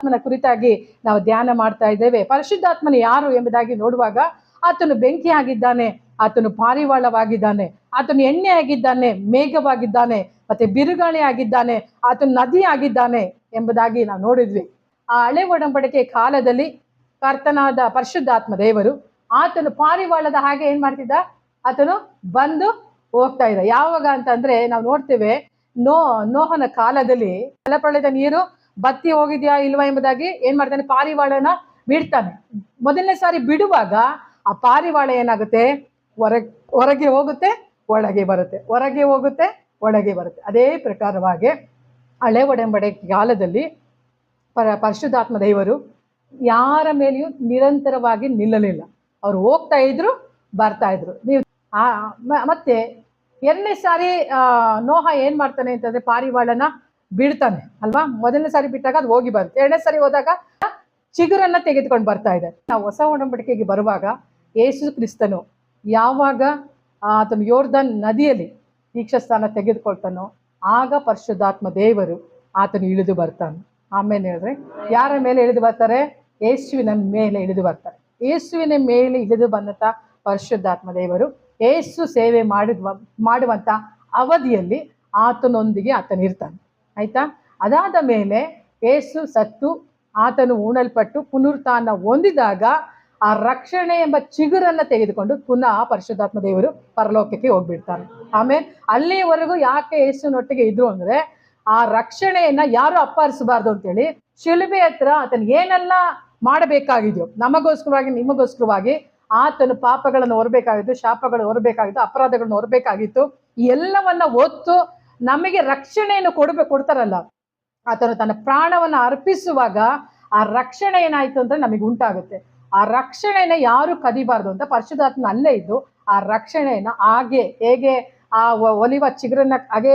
ಆತ್ಮನ ಕುರಿತಾಗಿ ನಾವು ಧ್ಯಾನ ಮಾಡ್ತಾ ಇದ್ದೇವೆ. ಪರಿಶುದ್ಧಾತ್ಮನು ಯಾರು ಎಂಬುದಾಗಿ ನೋಡುವಾಗ, ಆತನು ಬೆಂಕಿ ಆಗಿದ್ದಾನೆ, ಆತನು ಪಾರಿವಾಳವಾಗಿದ್ದಾನೆ, ಆತನು ಎಣ್ಣೆ ಆಗಿದ್ದಾನೆ, ಮೇಘವಾಗಿದ್ದಾನೆ, ಮತ್ತೆ ಬಿರುಗಾಳಿ ಆಗಿದ್ದಾನೆ, ಆತನು ನದಿ ಆಗಿದ್ದಾನೆ ಎಂಬುದಾಗಿ ನಾವು ನೋಡಿದ್ವಿ. ಆ ಹಳೆ ಒಡಂಬಡಿಕೆ ಕಾಲದಲ್ಲಿ ಕರ್ತನಾದ ಪರಿಶುದ್ಧಾತ್ಮ ದೇವರು ಆತನು ಪಾರಿವಾಳದ ಹಾಗೆ ಏನ್ ಮಾಡ್ತಿದ್ದ, ಆತನು ಬಂದು ಹೋಗ್ತಾ ಇದ್ದ. ಯಾವಾಗ ಅಂತಂದ್ರೆ ನಾವು ನೋಡ್ತೇವೆ, ನೋಹನ ಕಾಲದಲ್ಲಿ ಜಲಪ್ರಳಯದ ನೀರು ಬತ್ತಿ ಹೋಗಿದ್ಯಾ ಇಲ್ವಾ ಎಂಬುದಾಗಿ ಏನ್ ಮಾಡ್ತಾನೆ, ಪಾರಿವಾಳನ ಬಿಡ್ತಾನೆ. ಮೊದಲನೇ ಸಾರಿ ಬಿಡುವಾಗ ಆ ಪಾರಿವಾಳ ಏನಾಗುತ್ತೆ, ಹೊರಗೆ ಹೋಗುತ್ತೆ, ಒಳಗೆ ಬರುತ್ತೆ, ಹೊರಗೆ ಹೋಗುತ್ತೆ, ಒಳಗೆ ಬರುತ್ತೆ. ಅದೇ ಪ್ರಕಾರವಾಗಿ ಹಳೆ ಒಡಂಬಡಿಕೆ ಕಾಲದಲ್ಲಿ ಪರಿಶುದ್ಧಾತ್ಮ ದೇವರು ಯಾರ ಮೇಲೆಯೂ ನಿರಂತರವಾಗಿ ನಿಲ್ಲಲಿಲ್ಲ. ಅವ್ರು ಹೋಗ್ತಾ ಇದ್ರು, ಬರ್ತಾ ಇದ್ರು. ನೀವು ಮತ್ತೆ ಎರಡನೇ ಸಾರಿ ನೋಹ ಏನ್ ಮಾಡ್ತಾನೆ ಅಂತಂದ್ರೆ ಪಾರಿವಾಳನ ಬಿಡ್ತಾನೆ ಅಲ್ವಾ. ಮೊದಲನೇ ಸಾರಿ ಬಿಟ್ಟಾಗ ಅದು ಹೋಗಿ ಬರುತ್ತೆ, ಎರಡನೇ ಸಾರಿ ಹೋದಾಗ ಚಿಗುರನ್ನ ತೆಗೆದುಕೊಂಡು ಬರ್ತಾ ಇದೆ. ನಾವು ಹೊಸ ಒಡಂಬಡಿಕೆಗೆ ಬರುವಾಗ ಯೇಸು ಕ್ರಿಸ್ತನು ಯಾವಾಗ ಆತನು ಯೋರ್ದನ್ ನದಿಯಲ್ಲಿ ದೀಕ್ಷಾಸ್ಥಾನ ತೆಗೆದುಕೊಳ್ತಾನೋ ಆಗ ಪರಿಶುದ್ಧಾತ್ಮ ದೇವರು ಆತನು ಇಳಿದು ಬರ್ತಾನೆ. ಆಮೇಲೆ ಹೇಳಿದ್ರೆ ಯಾರ ಮೇಲೆ ಇಳಿದು ಬರ್ತಾರೆ, ಯೇಸುವಿನ ಮೇಲೆ ಇಳಿದು ಬರ್ತಾರೆ. ಯೇಸುವಿನ ಮೇಲೆ ಇಳಿದು ಬಂದಂತ ಪರಿಶುದ್ಧಾತ್ಮ ದೇವರು ಯೇಸು ಸೇವೆ ಮಾಡುವಂತ ಅವಧಿಯಲ್ಲಿ ಆತನೊಂದಿಗೆ ಆತನಿರ್ತಾನೆ. ಆಯ್ತಾ. ಅದಾದ ಮೇಲೆ ಯೇಸು ಸತ್ತು ಆತನು ಉಣಲ್ಪಟ್ಟು ಪುನರುತ್ಥಾನ ಹೊಂದಿದಾಗ ಆ ರಕ್ಷಣೆ ಎಂಬ ಚಿಗುರನ್ನ ತೆಗೆದುಕೊಂಡು ಪುನಃ ಪರಿಶುದ್ಧಾತ್ಮ ದೇವರು ಪರಲೋಕಕ್ಕೆ ಹೋಗ್ಬಿಡ್ತಾನೆ. ಆಮೇಲೆ ಅಲ್ಲಿವರೆಗೂ ಯಾಕೆ ಯೇಸುನೊಟ್ಟಿಗೆ ಇದ್ರು ಅಂದ್ರೆ, ಆ ರಕ್ಷಣೆಯನ್ನ ಯಾರು ಅಪಹರಿಸಬಾರ್ದು ಅಂತೇಳಿ ಶಿಲುಬೆ ಹತ್ರ ಆತನ ಏನೆಲ್ಲ ಮಾಡಬೇಕಾಗಿದೆಯೋ ನಮಗೋಸ್ಕರವಾಗಿ ನಿಮಗೋಸ್ಕರವಾಗಿ ಆತನು ಪಾಪಗಳನ್ನು ಹೊರಬೇಕಾಗಿತ್ತು, ಶಾಪಗಳು ಹೊರಬೇಕಾಗಿತ್ತು, ಅಪರಾಧಗಳನ್ನು ಹೊರಬೇಕಾಗಿತ್ತು. ಎಲ್ಲವನ್ನ ಹೊತ್ತು ನಮಗೆ ರಕ್ಷಣೆಯನ್ನು ಕೊಡ್ತಾರಲ್ಲ, ಆತನು ತನ್ನ ಪ್ರಾಣವನ್ನ ಅರ್ಪಿಸುವಾಗ ಆ ರಕ್ಷಣೆ ಏನಾಯ್ತು ಅಂದ್ರೆ ನಮಗೆ ಉಂಟಾಗುತ್ತೆ. ಆ ರಕ್ಷಣೆಯನ್ನ ಯಾರು ಕದಿಬಾರ್ದು ಅಂತ ಪರಿಶುದ್ಧಾತ್ಮ ಅಲ್ಲೇ ಇದ್ದು ಆ ರಕ್ಷಣೆಯನ್ನ ಹೇಗೆ ಆ ಒಲಿವ ಚಿಗುರನ್ನ ಹಾಗೇ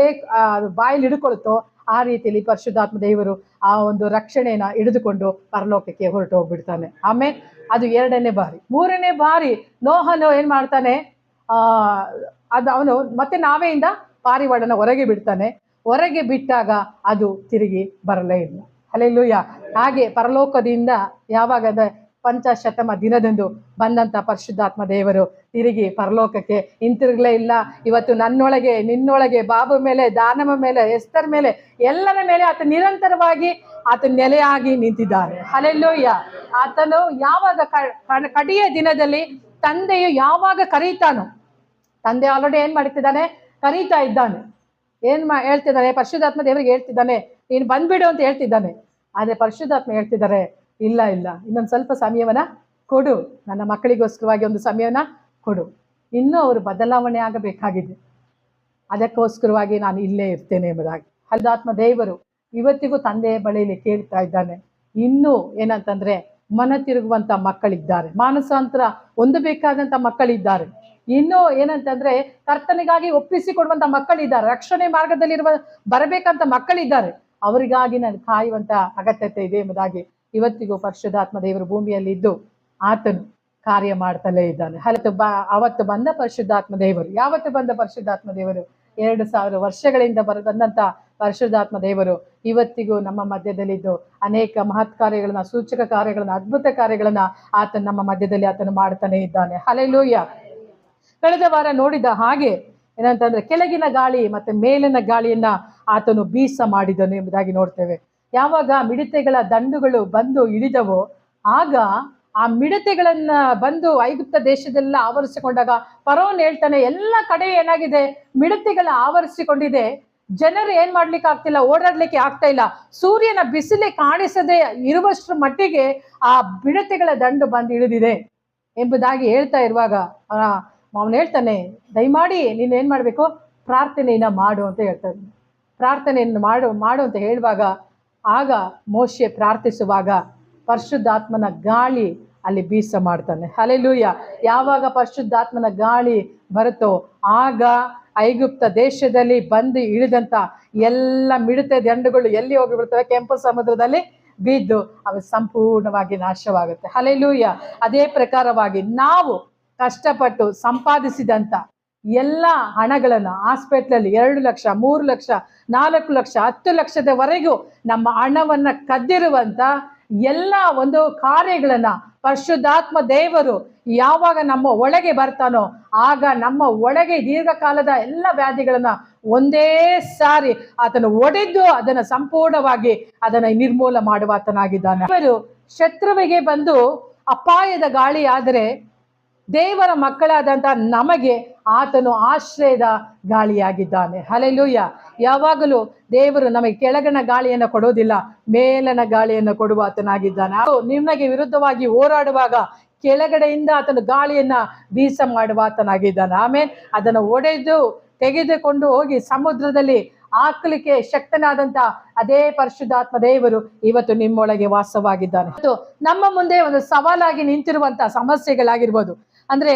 ಬಾಯಲ್ಲಿ ಹಿಡ್ಕೊಳ್ತೋ ಆ ರೀತಿಯಲ್ಲಿ ಪರಿಶುದ್ಧಾತ್ಮ ದೇವರು ಆ ಒಂದು ರಕ್ಷಣೆಯನ್ನ ಹಿಡಿದುಕೊಂಡು ಪರಲೋಕಕ್ಕೆ ಹೊರಟು ಹೋಗ್ಬಿಡ್ತಾನೆ. ಆಮೇಲೆ ಅದು ಎರಡನೇ ಬಾರಿ. ಮೂರನೇ ಬಾರಿ ನೋಹನು ಏನ್ ಮಾಡ್ತಾನೆ, ಅದು ಅವನು ಮತ್ತೆ ನಾವೆಯಿಂದ ಪಾರಿವಾಳನ ಹೊರಗೆ ಬಿಡ್ತಾನೆ. ಹೊರಗೆ ಬಿಟ್ಟಾಗ ಅದು ತಿರುಗಿ ಬರಲೇ ಇಲ್ಲ. ಹಲ್ಲೆಲೂಯಾ. ಹಾಗೆ ಪರಲೋಕದಿಂದ ಯಾವಾಗ ಪಂಚಶತಮ ದಿನದಂದು ಬಂದಂತ ಪರಿಶುದ್ಧಾತ್ಮ ದೇವರು ತಿರುಗಿ ಪರಲೋಕಕ್ಕೆ ಹಿಂತಿರುಗಲೇ ಇಲ್ಲ. ಇವತ್ತು ನನ್ನೊಳಗೆ, ನಿನ್ನೊಳಗೆ, ಬಾಬು ಮೇಲೆ, ದಾನಮ ಮೇಲೆ, ಎಸ್ತರ್ ಮೇಲೆ, ಎಲ್ಲರ ಮೇಲೆ ಆತ ನಿರಂತರವಾಗಿ ಆತ ನೆಲೆಯಾಗಿ ನಿಂತಿದ್ದಾನೆ. ಹಲ್ಲೆಲೂಯಾ. ಆತನು ಯಾವಾಗ ಕಡೆಯ ದಿನದಲ್ಲಿ ತಂದೆಯು ಯಾವಾಗ ಕರೀತಾನೋ, ತಂದೆ ಆಲ್ರೆಡಿ ಏನ್ ಮಾಡ್ತಿದ್ದಾನೆ, ಕರೀತಾ ಇದ್ದಾನೆ. ಹೇಳ್ತಿದ್ದಾನೆ, ಪರಿಶುದ್ಧಾತ್ಮ ದೇವರಿಗೆ ಹೇಳ್ತಿದ್ದಾನೆ, ನೀನು ಬಂದ್ಬಿಡು ಅಂತ ಹೇಳ್ತಿದ್ದಾನೆ. ಆದ್ರೆ ಪರಿಶುದ್ಧಾತ್ಮ ಹೇಳ್ತಿದ್ದಾರೆ, ಇಲ್ಲ ಇನ್ನೊಂದು ಸ್ವಲ್ಪ ಸಮಯವನ್ನ ಕೊಡು, ನನ್ನ ಮಕ್ಕಳಿಗೋಸ್ಕರವಾಗಿ ಒಂದು ಸಮಯವನ್ನ ಕೊಡು, ಇನ್ನೂ ಅವರು ಬದಲಾವಣೆ ಆಗಬೇಕಾಗಿದೆ, ಅದಕ್ಕೋಸ್ಕರವಾಗಿ ನಾನು ಇಲ್ಲೇ ಇರ್ತೇನೆ ಎಂಬುದಾಗಿ ಪರಿಶುದ್ಧಾತ್ಮ ದೇವರು ಇವತ್ತಿಗೂ ತಂದೆಯ ಬಳಿಯಲ್ಲಿ ಕೇಳ್ತಾ ಇದ್ದಾನೆ. ಇನ್ನೂ ಏನಂತಂದ್ರೆ ಮನ ತಿರುಗುವಂತ ಮಕ್ಕಳಿದ್ದಾರೆ, ಮಾನಸಾಂತರ ಹೊಂದಬೇಕಾದಂತ ಮಕ್ಕಳಿದ್ದಾರೆ, ಇನ್ನೂ ಏನಂತಂದ್ರೆ ಕರ್ತನಿಗಾಗಿ ಒಪ್ಪಿಸಿಕೊಡುವಂತ ಮಕ್ಕಳಿದ್ದಾರೆ, ರಕ್ಷಣೆ ಮಾರ್ಗದಲ್ಲಿರುವ ಬರಬೇಕಂತ ಮಕ್ಕಳಿದ್ದಾರೆ. ಅವರಿಗಾಗಿ ನಾನು ಕಾಯುವಂತ ಅಗತ್ಯತೆ ಇದೆ ಎಂಬುದಾಗಿ ಇವತ್ತಿಗೂ ಪರಿಶುದ್ಧಾತ್ಮ ದೇವರು ಭೂಮಿಯಲ್ಲಿ ಇದ್ದು ಆತನು ಕಾರ್ಯ ಮಾಡ್ತಲೇ ಇದ್ದಾನೆ. ಅವತ್ತು ಬಂದ ಪರಿಶುದ್ಧಾತ್ಮ ದೇವರು, ಯಾವತ್ತು ಬಂದ ಪರಿಶುದ್ಧಾತ್ಮ ದೇವರು, 2000 ವರ್ಷಗಳಿಂದ ಬಂದಂತ ಪರಿಶುದ್ಧಾತ್ಮ ದೇವರು ಇವತ್ತಿಗೂ ನಮ್ಮ ಮಧ್ಯದಲ್ಲಿದ್ದು ಅನೇಕ ಮಹತ್ ಕಾರ್ಯಗಳನ್ನ, ಸೂಚಕ ಕಾರ್ಯಗಳನ್ನ, ಅದ್ಭುತ ಕಾರ್ಯಗಳನ್ನ ಆತನು ನಮ್ಮ ಮಧ್ಯದಲ್ಲಿ ಆತನು ಮಾಡ್ತಾನೆ ಇದ್ದಾನೆ. ಹಲ್ಲೆಲೂಯಾ. ಕಳೆದ ವಾರ ನೋಡಿದ ಹಾಗೆ ಏನಂತಂದ್ರೆ ಕೆಳಗಿನ ಗಾಳಿ ಮತ್ತೆ ಮೇಲಿನ ಗಾಳಿಯನ್ನ ಆತನು ಬೀಸ ಮಾಡಿದನು ಎಂಬುದಾಗಿ ನೋಡ್ತೇವೆ. ಯಾವಾಗ ಮಿಡತೆಗಳ ದಂಡುಗಳು ಬಂದು ಇಳಿದವೋ ಆಗ ಆ ಮಿಡತೆಗಳನ್ನ ಬಂದು ಐಗುಪ್ತ ದೇಶದೆಲ್ಲ ಆವರಿಸಿಕೊಂಡಾಗ ಫರೋನ್ ಹೇಳ್ತಾನೆ, ಎಲ್ಲ ಕಡೆ ಏನಾಗಿದೆ, ಮಿಡತೆಗಳ ಆವರಿಸಿಕೊಂಡಿದೆ, ಜನರು ಏನ್ ಮಾಡ್ಲಿಕ್ಕೆ ಆಗ್ತಿಲ್ಲ, ಓಡಾಡ್ಲಿಕ್ಕೆ ಆಗ್ತಾ ಇಲ್ಲ, ಸೂರ್ಯನ ಬಿಸಿಲೇ ಕಾಣಿಸದೆ ಇರುವಷ್ಟರ ಮಟ್ಟಿಗೆ ಆ ಮಿಡತೆಗಳ ದಂಡು ಬಂದು ಇಳಿದಿದೆ ಎಂಬುದಾಗಿ ಹೇಳ್ತಾ ಇರುವಾಗ ಅವನು ಹೇಳ್ತಾನೆ, ದಯಮಾಡಿ ನೀನು ಏನ್ ಮಾಡ್ಬೇಕು, ಪ್ರಾರ್ಥನೆಯನ್ನ ಮಾಡು ಅಂತ ಹೇಳ್ತಾನೆ. ಪ್ರಾರ್ಥನೆಯನ್ನು ಮಾಡು ಅಂತ ಹೇಳುವಾಗ ಆಗ ಮೋಶೆ ಪ್ರಾರ್ಥಿಸುವಾಗ ಪರಿಶುದ್ಧಾತ್ಮನ ಗಾಳಿ ಅಲ್ಲಿ ಬೀಸ ಮಾಡ್ತಾನೆ. ಹಲ್ಲೆಲೂಯಾ. ಯಾವಾಗ ಪರಿಶುದ್ಧಾತ್ಮನ ಗಾಳಿ ಬರುತ್ತೋ ಆಗ ಐಗುಪ್ತ ದೇಶದಲ್ಲಿ ಬಂದು ಇಳಿದಂತ ಎಲ್ಲ ಮಿಡತೆ ದಂಡುಗಳು ಎಲ್ಲಿ ಹೋಗಿ ಬಿಡ್ತವೆ, ಕೆಂಪು ಸಮುದ್ರದಲ್ಲಿ ಬಿದ್ದು ಅವು ಸಂಪೂರ್ಣವಾಗಿ ನಾಶವಾಗುತ್ತೆ. ಹಲ್ಲೆಲೂಯಾ. ಅದೇ ಪ್ರಕಾರವಾಗಿ ನಾವು ಕಷ್ಟಪಟ್ಟು ಸಂಪಾದಿಸಿದಂತ ಎಲ್ಲ ಹಣಗಳನ್ನ ಹಾಸ್ಪಿಟ್ಲಲ್ಲಿ 2 ಲಕ್ಷ, 3 ಲಕ್ಷ, 4 ಲಕ್ಷ, 10 ಲಕ್ಷದವರೆಗೂ ನಮ್ಮ ಹಣವನ್ನ ಕದ್ದಿರುವಂತ ಎಲ್ಲ ಒಂದು ಕಾರ್ಯಗಳನ್ನ ಪರಿಶುದ್ಧಾತ್ಮ ದೇವರು ಯಾವಾಗ ನಮ್ಮ ಒಳಗೆ ಬರ್ತಾನೋ ಆಗ ನಮ್ಮ ಒಳಗೆ ದೀರ್ಘಕಾಲದ ಎಲ್ಲ ವ್ಯಾಧಿಗಳನ್ನ ಒಂದೇ ಸಾರಿ ಆತನು ಒಡೆದು ಅದನ್ನ ಸಂಪೂರ್ಣವಾಗಿ ಅದನ್ನ ನಿರ್ಮೂಲ ಮಾಡುವ ಆತನಾಗಿದ್ದಾನೆ. ಇವರು ಶತ್ರುವಿಗೆ ಬಂದು ಅಪಾಯದ ಗಾಳಿ ಆದರೆ ದೇವರ ಮಕ್ಕಳಾದಂತ ನಮಗೆ ಆತನು ಆಶ್ರಯದ ಗಾಳಿಯಾಗಿದ್ದಾನೆ. ಹಲ್ಲೆಲೂಯಾ. ಯಾವಾಗಲೂ ದೇವರು ನಮಗೆ ಕೆಳಗಣ ಗಾಳಿಯನ್ನು ಕೊಡೋದಿಲ್ಲ, ಮೇಲನ ಗಾಳಿಯನ್ನು ಕೊಡುವ ಆತನಾಗಿದ್ದಾನೆ. ನಿಮಗೆ ವಿರುದ್ಧವಾಗಿ ಹೋರಾಡುವಾಗ ಕೆಳಗಡೆಯಿಂದ ಆತನು ಗಾಳಿಯನ್ನ ಬೀಸ ಮಾಡುವ ಆತನಾಗಿದ್ದಾನೆ. ಆಮೇಲೆ ಅದನ್ನು ಒಡೆದು ತೆಗೆದುಕೊಂಡು ಹೋಗಿ ಸಮುದ್ರದಲ್ಲಿ ಹಾಕಲಿಕ್ಕೆ ಶಕ್ತನಾದಂತ ಅದೇ ಪರಿಶುದ್ಧಾತ್ಮ ದೇವರು ಇವತ್ತು ನಿಮ್ಮೊಳಗೆ ವಾಸವಾಗಿದ್ದಾನೆ. ಮತ್ತು ನಮ್ಮ ಮುಂದೆ ಒಂದು ಸವಾಲಾಗಿ ನಿಂತಿರುವಂತ ಸಮಸ್ಯೆಗಳಾಗಿರ್ಬೋದು. ಅಂದ್ರೆ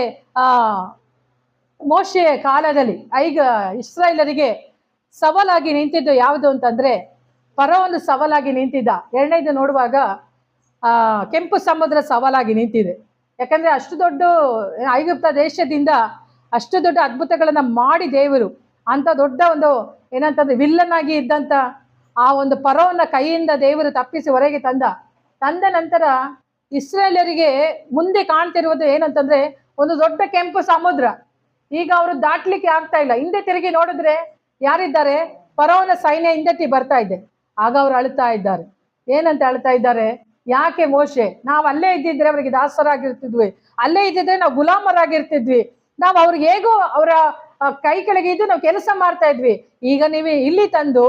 ಮೋಶೆಯ ಕಾಲದಲ್ಲಿ ಈಗ ಇಸ್ರಾಯೇಲರಿಗೆ ಸವಾಲಾಗಿ ನಿಂತಿದ್ದು ಯಾವುದು ಅಂತಂದ್ರೆ ಫರೋಹನು ಸವಾಲಾಗಿ ನಿಂತಿದ್ದ. ಎರಡನೇದು ನೋಡುವಾಗ ಕೆಂಪು ಸಮುದ್ರ ಸವಾಲಾಗಿ ನಿಂತಿದೆ. ಯಾಕಂದ್ರೆ ಅಷ್ಟು ದೊಡ್ಡ ಐಗುಪ್ತ ದೇಶದಿಂದ ಅಷ್ಟು ದೊಡ್ಡ ಅದ್ಭುತಗಳನ್ನ ಮಾಡಿ ದೇವರು ಅಂತ ದೊಡ್ಡ ಒಂದು ಏನಂತಂದ್ರೆ ವಿಲ್ಲನ್ ಆಗಿ ಇದ್ದಂತ ಆ ಒಂದು ಫರೋಹನ ಕೈಯಿಂದ ದೇವರು ತಪ್ಪಿಸಿ ಹೊರಗೆ ತಂದ ನಂತರ ಇಸ್ರಾಯೇಲರಿಗೆ ಮುಂದೆ ಕಾಣ್ತಿರುವುದು ಏನಂತಂದ್ರೆ ಒಂದು ದೊಡ್ಡ ಕೆಂಪು ಸಮುದ್ರ. ಈಗ ಅವರು ದಾಟ್ಲಿಕ್ಕೆ ಆಗ್ತಾ ಇಲ್ಲ. ಹಿಂದೆ ತಿರುಗಿ ನೋಡಿದ್ರೆ ಯಾರಿದ್ದಾರೆ? ಫರೋಹನ ಸೈನ್ಯ ಹಿಂದೆಟ್ಟಿ ಬರ್ತಾ ಇದೆ. ಆಗ ಅವ್ರು ಅಳ್ತಾ ಇದ್ದಾರೆ. ಏನಂತ ಅಳ್ತಾ ಇದ್ದಾರೆ? ಯಾಕೆ ಮೋಶೆ, ನಾವು ಅಲ್ಲೇ ಇದ್ದಿದ್ರೆ ಅವರಿಗೆ ದಾಸರಾಗಿರ್ತಿದ್ವಿ, ಅಲ್ಲೇ ಇದ್ದಿದ್ರೆ ನಾವು ಗುಲಾಮರಾಗಿರ್ತಿದ್ವಿ, ನಾವು ಅವ್ರಿಗೆ ಹೇಗೋ ಅವರ ಕೈ ಕೆಳಗೆ ಇದ್ದು ನಾವು ಕೆಲಸ ಮಾಡ್ತಾ ಇದ್ವಿ. ಈಗ ನೀವು ಇಲ್ಲಿ ತಂದು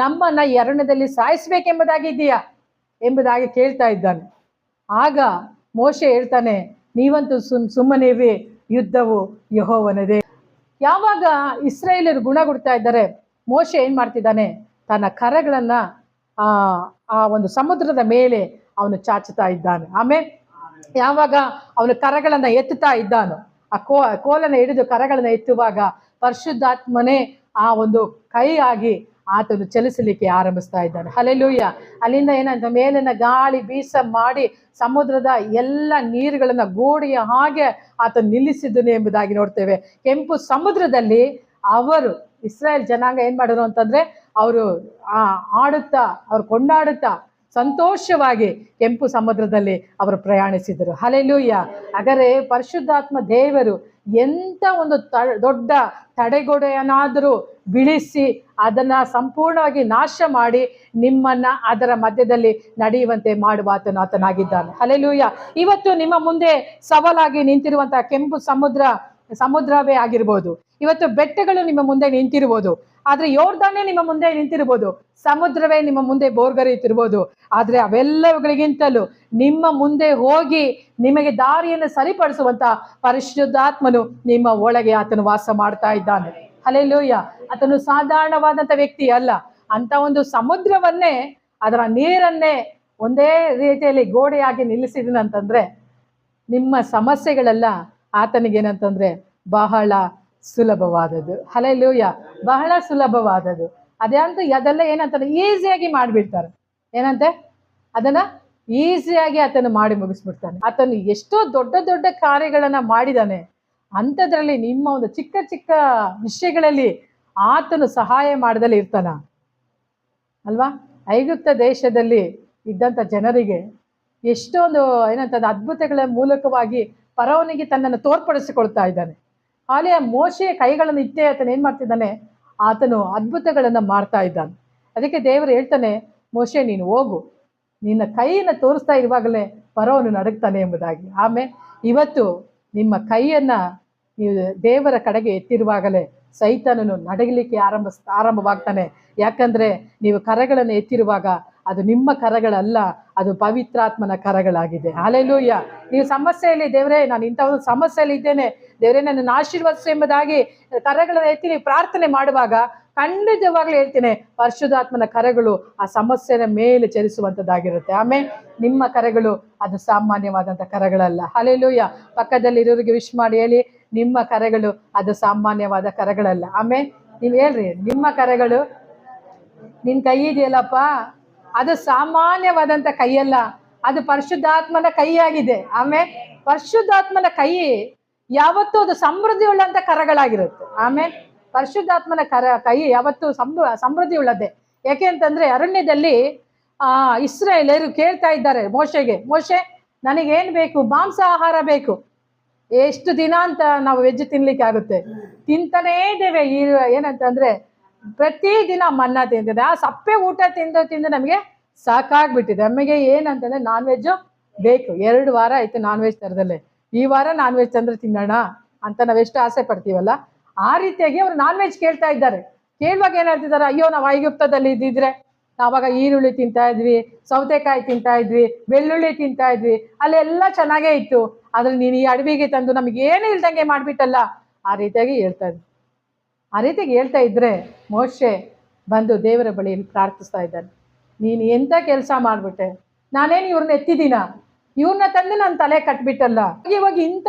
ನಮ್ಮನ್ನ ಅರಣ್ಯದಲ್ಲಿ ಸಾಯಿಸ್ಬೇಕೆಂಬುದಾಗಿದ್ದೀಯಾ ಎಂಬುದಾಗಿ ಕೇಳ್ತಾ ಇದ್ದಾನೆ. ಆಗ ಮೋಶೆ ಹೇಳ್ತಾನೆ, ನೀವಂತೂ ಸುಮ್ಮನಿರಿ, ಯುದ್ಧವು ಯೆಹೋವನದೇ. ಯಾವಾಗ ಇಸ್ರಾಯೇಲರು ಗುಣಗುಡ್ತಾ ಇದ್ದಾರೆ, ಮೋಶೆ ಏನ್ ಮಾಡ್ತಿದ್ದಾನೆ? ತನ್ನ ಕರಗಳನ್ನ ಆ ಒಂದು ಸಮುದ್ರದ ಮೇಲೆ ಅವನು ಚಾಚುತ್ತಾ ಇದ್ದಾನೆ. ಆಮೇಲೆ ಯಾವಾಗ ಅವನು ಕರಗಳನ್ನ ಎತ್ತುತ್ತಾ ಇದ್ದಾನೋ, ಆ ಕೋಲನ್ನ ಹಿಡಿದು ಕರಗಳನ್ನ ಎತ್ತುವಾಗ ಪರಿಶುದ್ಧಾತ್ಮನೇ ಆ ಒಂದು ಕೈ ಆಗಿ ಆತನು ಚಲಿಸಲಿಕ್ಕೆ ಆರಂಭಿಸ್ತಾ ಇದ್ದಾನೆ. ಹಲ್ಲೆಲೂಯಾ. ಅಲ್ಲಿಂದ ಏನಂತ ಮೇಲಿನ ಗಾಳಿ ಬೀಸ ಮಾಡಿ ಸಮುದ್ರದ ಎಲ್ಲ ನೀರುಗಳನ್ನ ಗೋಡೆಯ ಹಾಗೆ ಆತನು ನಿಲ್ಲಿಸಿದ್ದನು ಎಂಬುದಾಗಿ ನೋಡ್ತೇವೆ. ಕೆಂಪು ಸಮುದ್ರದಲ್ಲಿ ಅವರು ಇಸ್ರಾಯೇಲ್ ಜನಾಂಗ ಏನ್ ಮಾಡಿದ್ರು ಅಂತಂದ್ರೆ ಅವರು ಆಡುತ್ತಾ ಅವ್ರು ಕೊಂಡಾಡುತ್ತಾ ಸಂತೋಷವಾಗಿ ಕೆಂಪು ಸಮುದ್ರದಲ್ಲಿ ಅವರು ಪ್ರಯಾಣಿಸಿದರು. ಹಲ್ಲೆಲೂಯಾ. ಹಾಗಾದ್ರೆ ಪರಿಶುದ್ಧಾತ್ಮ ದೇವರು ಎಂತ ಒಂದು ದೊಡ್ಡ ತಡೆಗೋಡೆಯನ್ನಾದರೂ ಬೀಳಿಸಿ ಅದನ್ನ ಸಂಪೂರ್ಣವಾಗಿ ನಾಶ ಮಾಡಿ ನಿಮ್ಮನ್ನ ಅದರ ಮಧ್ಯದಲ್ಲಿ ನಡೆಯುವಂತೆ ಮಾಡುವ ಆತನಾಗಿದ್ದಾನೆ. ಹಲ್ಲೆಲೂಯಾ. ಇವತ್ತು ನಿಮ್ಮ ಮುಂದೆ ಸವಾಲಾಗಿ ನಿಂತಿರುವಂತಹ ಕೆಂಪು ಸಮುದ್ರವೇ ಆಗಿರ್ಬೋದು, ಇವತ್ತು ಬೆಟ್ಟಗಳು ನಿಮ್ಮ ಮುಂದೆ ನಿಂತಿರ್ಬೋದು, ಆದ್ರೆ ಯೋರ್ದಾನೇ ನಿಮ್ಮ ಮುಂದೆ ನಿಂತಿರ್ಬೋದು, ಸಮುದ್ರವೇ ನಿಮ್ಮ ಮುಂದೆ ಬೋರ್ಗರೆಯುತ್ತಿರ್ಬೋದು. ಆದ್ರೆ ಅವೆಲ್ಲವುಗಳಿಗಿಂತಲೂ ನಿಮ್ಮ ಮುಂದೆ ಹೋಗಿ ನಿಮಗೆ ದಾರಿಯನ್ನು ಸರಿಪಡಿಸುವಂತ ಪರಿಶುದ್ಧಾತ್ಮನು ನಿಮ್ಮ ಒಳಗೆ ಆತನು ವಾಸ ಮಾಡ್ತಾ ಇದ್ದಾನೆ. ಹಲ್ಲೆಲೂಯಾ. ಆತನು ಸಾಧಾರಣವಾದಂತ ವ್ಯಕ್ತಿ ಅಲ್ಲ. ಅಂತ ಒಂದು ಸಮುದ್ರವನ್ನೇ, ಅದರ ನೀರನ್ನೇ ಒಂದೇ ರೀತಿಯಲ್ಲಿ ಗೋಡೆಯಾಗಿ ನಿಲ್ಲಿಸಿದನಂತಂದ್ರೆ ನಿಮ್ಮ ಸಮಸ್ಯೆಗಳೆಲ್ಲ ಆತನಿಗೇನಂತಂದ್ರೆ ಬಹಳ ಸುಲಭವಾದದ್ದು. ಹಲ್ಲೆಲೂಯಾ. ಬಹಳ ಸುಲಭವಾದದ್ದು. ಅದೆಲ್ಲ ಏನಂತಾರೆ, ಈಸಿಯಾಗಿ ಮಾಡಿಬಿಡ್ತಾರೆ. ಏನಂತೆ ಅದನ್ನ ಈಸಿಯಾಗಿ ಆತನು ಮಾಡಿ ಮುಗಿಸ್ಬಿಡ್ತಾನೆ. ಆತನು ಎಷ್ಟೋ ದೊಡ್ಡ ದೊಡ್ಡ ಕಾರ್ಯಗಳನ್ನ ಮಾಡಿದಾನೆ. ಅಂಥದ್ರಲ್ಲಿ ನಿಮ್ಮ ಒಂದು ಚಿಕ್ಕ ಚಿಕ್ಕ ವಿಷಯಗಳಲ್ಲಿ ಆತನು ಸಹಾಯ ಮಾಡದಲ್ಲಿ ಇರ್ತಾನ ಅಲ್ವಾ? ಐಗುಪ್ತ ದೇಶದಲ್ಲಿ ಇದ್ದಂಥ ಜನರಿಗೆ ಎಷ್ಟೊಂದು ಏನಂತಂದ್ರೆ ಅದ್ಭುತಗಳ ಮೂಲಕವಾಗಿ ಫರೋಹನಿಗೆ ತನ್ನನ್ನು ತೋರ್ಪಡಿಸಿಕೊಳ್ತಾ ಇದ್ದಾನೆ. ಹಾಗೆ ಮೋಶೆಯ ಕೈಗಳನ್ನು ಇಟ್ಟೆ ಆತನು ಏನ್ ಮಾಡ್ತಿದ್ದಾನೆ? ಆತನು ಅದ್ಭುತಗಳನ್ನ ಮಾಡ್ತಾ ಇದ್ದಾನೆ. ಅದಕ್ಕೆ ದೇವರು ಹೇಳ್ತಾನೆ, ಮೋಶೆ ನೀನು ಹೋಗು, ನಿನ್ನ ಕೈಯನ್ನು ತೋರಿಸ್ತಾ ಇರುವಾಗಲೇ ಫರೋಹನು ನಡುಗ್ತಾನೆ ಎಂಬುದಾಗಿ. ಆಮೇಲೆ ಇವತ್ತು ನಿಮ್ಮ ಕೈಯನ್ನ ನೀವು ದೇವರ ಕಡೆಗೆ ಎತ್ತಿರುವಾಗಲೇ ಸೈತಾನನು ನಡಗಲಿಕ್ಕೆ ಆರಂಭವಾಗ್ತಾನೆ. ಯಾಕಂದ್ರೆ ನೀವು ಕರಗಳನ್ನು ಎತ್ತಿರುವಾಗ ಅದು ನಿಮ್ಮ ಕರಗಳಲ್ಲ, ಅದು ಪವಿತ್ರಾತ್ಮನ ಕರಗಳಾಗಿದೆ. ಹಲ್ಲೆಲೂಯಾ. ನೀವು ಸಮಸ್ಯೆಯಲ್ಲಿ, ದೇವರೇ ನಾನು ಇಂಥ ಒಂದು ಸಮಸ್ಯೆಯಲ್ಲಿ ಇದ್ದೇನೆ, ದೇವರೇ ನನ್ನನ್ನು ಆಶೀರ್ವದಿಸು ಎಂಬುದಾಗಿ ಕರಗಳನ್ನು ಎತ್ತಿ ನೀವು ಪ್ರಾರ್ಥನೆ ಮಾಡುವಾಗ ಖಂಡಿತವಾಗ್ಲೂ ಹೇಳ್ತೇನೆ, ಪರಿಶುದ್ಧಾತ್ಮನ ಕರಗಳು ಆ ಸಮಸ್ಯೆಯ ಮೇಲೆ ಚಲಿಸುವಂಥದ್ದಾಗಿರುತ್ತೆ. ಆಮೇಲೆ ನಿಮ್ಮ ಕರಗಳು ಅದು ಸಾಮಾನ್ಯವಾದಂಥ ಕರಗಳಲ್ಲ. ಹಲ್ಲೆಲೂಯಾ. ಪಕ್ಕದಲ್ಲಿರೋರಿಗೆ ವಿಶ್ ಮಾಡಿ ಹೇಳಿ, ನಿಮ್ಮ ಕರಗಳು ಅದು ಸಾಮಾನ್ಯವಾದ ಕರಗಳಲ್ಲ. ಆಮೇಲೆ ನೀವು ಹೇಳ್ರಿ, ನಿಮ್ಮ ಕರಗಳು, ನಿನ್ ಕೈ ಇದೆಯಲ್ಲಪ್ಪ, ಅದು ಸಾಮಾನ್ಯವಾದಂಥ ಕೈಯಲ್ಲ, ಅದು ಪರಿಶುದ್ಧಾತ್ಮನ ಕೈಯಾಗಿದೆ. ಆಮೇಲೆ ಪರಿಶುದ್ಧಾತ್ಮನ ಕೈ ಯಾವತ್ತೂ ಅದು ಸಮೃದ್ಧಿ ಉಳ್ಳಂತ ಕರಗಳಾಗಿರುತ್ತೆ. ಆಮೇಲೆ ಪರಿಶುದ್ಧಾತ್ಮನ ಕೈ ಯಾವತ್ತೂ ಸಮೃದ್ಧಿ ಉಳ್ಳದ್ದೇ. ಯಾಕೆ ಅಂತಂದ್ರೆ ಅರಣ್ಯದಲ್ಲಿ ಇಸ್ರಾಯೇಲರು ಕೇಳ್ತಾ ಇದ್ದಾರೆ ಮೋಶೆಗೆ, ಮೋಶೆ ನನಗೇನು ಬೇಕು? ಮಾಂಸ ಆಹಾರ ಬೇಕು. ಎಷ್ಟು ದಿನ ಅಂತ ನಾವು ವೆಜ್ ತಿನ್ಲಿಕ್ಕೆ ಆಗುತ್ತೆ? ತಿಂತಾನೇ ಇದ್ದೇವೆ. ಏನಂತಂದ್ರೆ ಪ್ರತಿ ದಿನ ಮನ್ನಾ ತಿಂತಿದೆ. ಆ ಸಪ್ಪೆ ಊಟ ತಿಂದು ನಮಗೆ ಸಾಕಾಗ್ಬಿಟ್ಟಿದೆ. ನಮಗೆ ಏನಂತಂದ್ರೆ ನಾನ್ ವೆಜ್ಜು ಬೇಕು. 2 ವಾರ ಆಯ್ತು ನಾನ್ ವೆಜ್ ತರದಲ್ಲೇ. ಈ ವಾರ ನಾನ್ ವೆಜ್ ತಂದ್ರೆ ತಿನ್ನೋಣ ಅಂತ ನಾವೆಷ್ಟು ಆಸೆ ಪಡ್ತೀವಲ್ಲ, ಆ ರೀತಿಯಾಗಿ ಅವ್ರು ನಾನ್ ವೆಜ್ ಕೇಳ್ತಾ ಇದ್ದಾರೆ. ಕೇಳುವಾಗ ಏನ್ ಹೇಳ್ತಿದ್ದಾರೆ, ಅಯ್ಯೋ ನಾವು ಐಗುಪ್ತದಲ್ಲಿ ಇದ್ದಿದ್ರೆ ನಾವಾಗ ಈರುಳ್ಳಿ ತಿಂತಾ ಇದ್ವಿ, ಸೌತೆಕಾಯಿ ತಿಂತಾ ಇದ್ವಿ, ಬೆಳ್ಳುಳ್ಳಿ ತಿಂತಾ ಇದ್ವಿ, ಅಲ್ಲೆಲ್ಲ ಚೆನ್ನಾಗೇ ಇತ್ತು. ಆದ್ರೆ ನೀನು ಈ ಅಡವಿಗೆ ತಂದು ನಮಗೆ ಏನು ಇಲ್ದಂಗೆ ಮಾಡ್ಬಿಟ್ಟಲ್ಲ. ಆ ರೀತಿಯಾಗಿ ಹೇಳ್ತಾ ಇದ್ವಿ. ಆ ರೀತಿಯಾಗಿ ಹೇಳ್ತಾ ಇದ್ರೆ ಮೋಶೆ ಬಂದು ದೇವರ ಬಳಿಯಲ್ಲಿ ಪ್ರಾರ್ಥಿಸ್ತಾ ಇದ್ದಾನೆ. ನೀನು ಎಂತ ಕೆಲಸ ಮಾಡ್ಬಿಟ್ಟೆ? ನಾನೇನು ಇವ್ರನ್ನ ಎತ್ತಿದ್ದೀನ? ಇವ್ರನ್ನ ತಂದು ನಾನು ತಲೆ ಕಟ್ಬಿಟ್ಟಲ್ಲ. ಇವಾಗ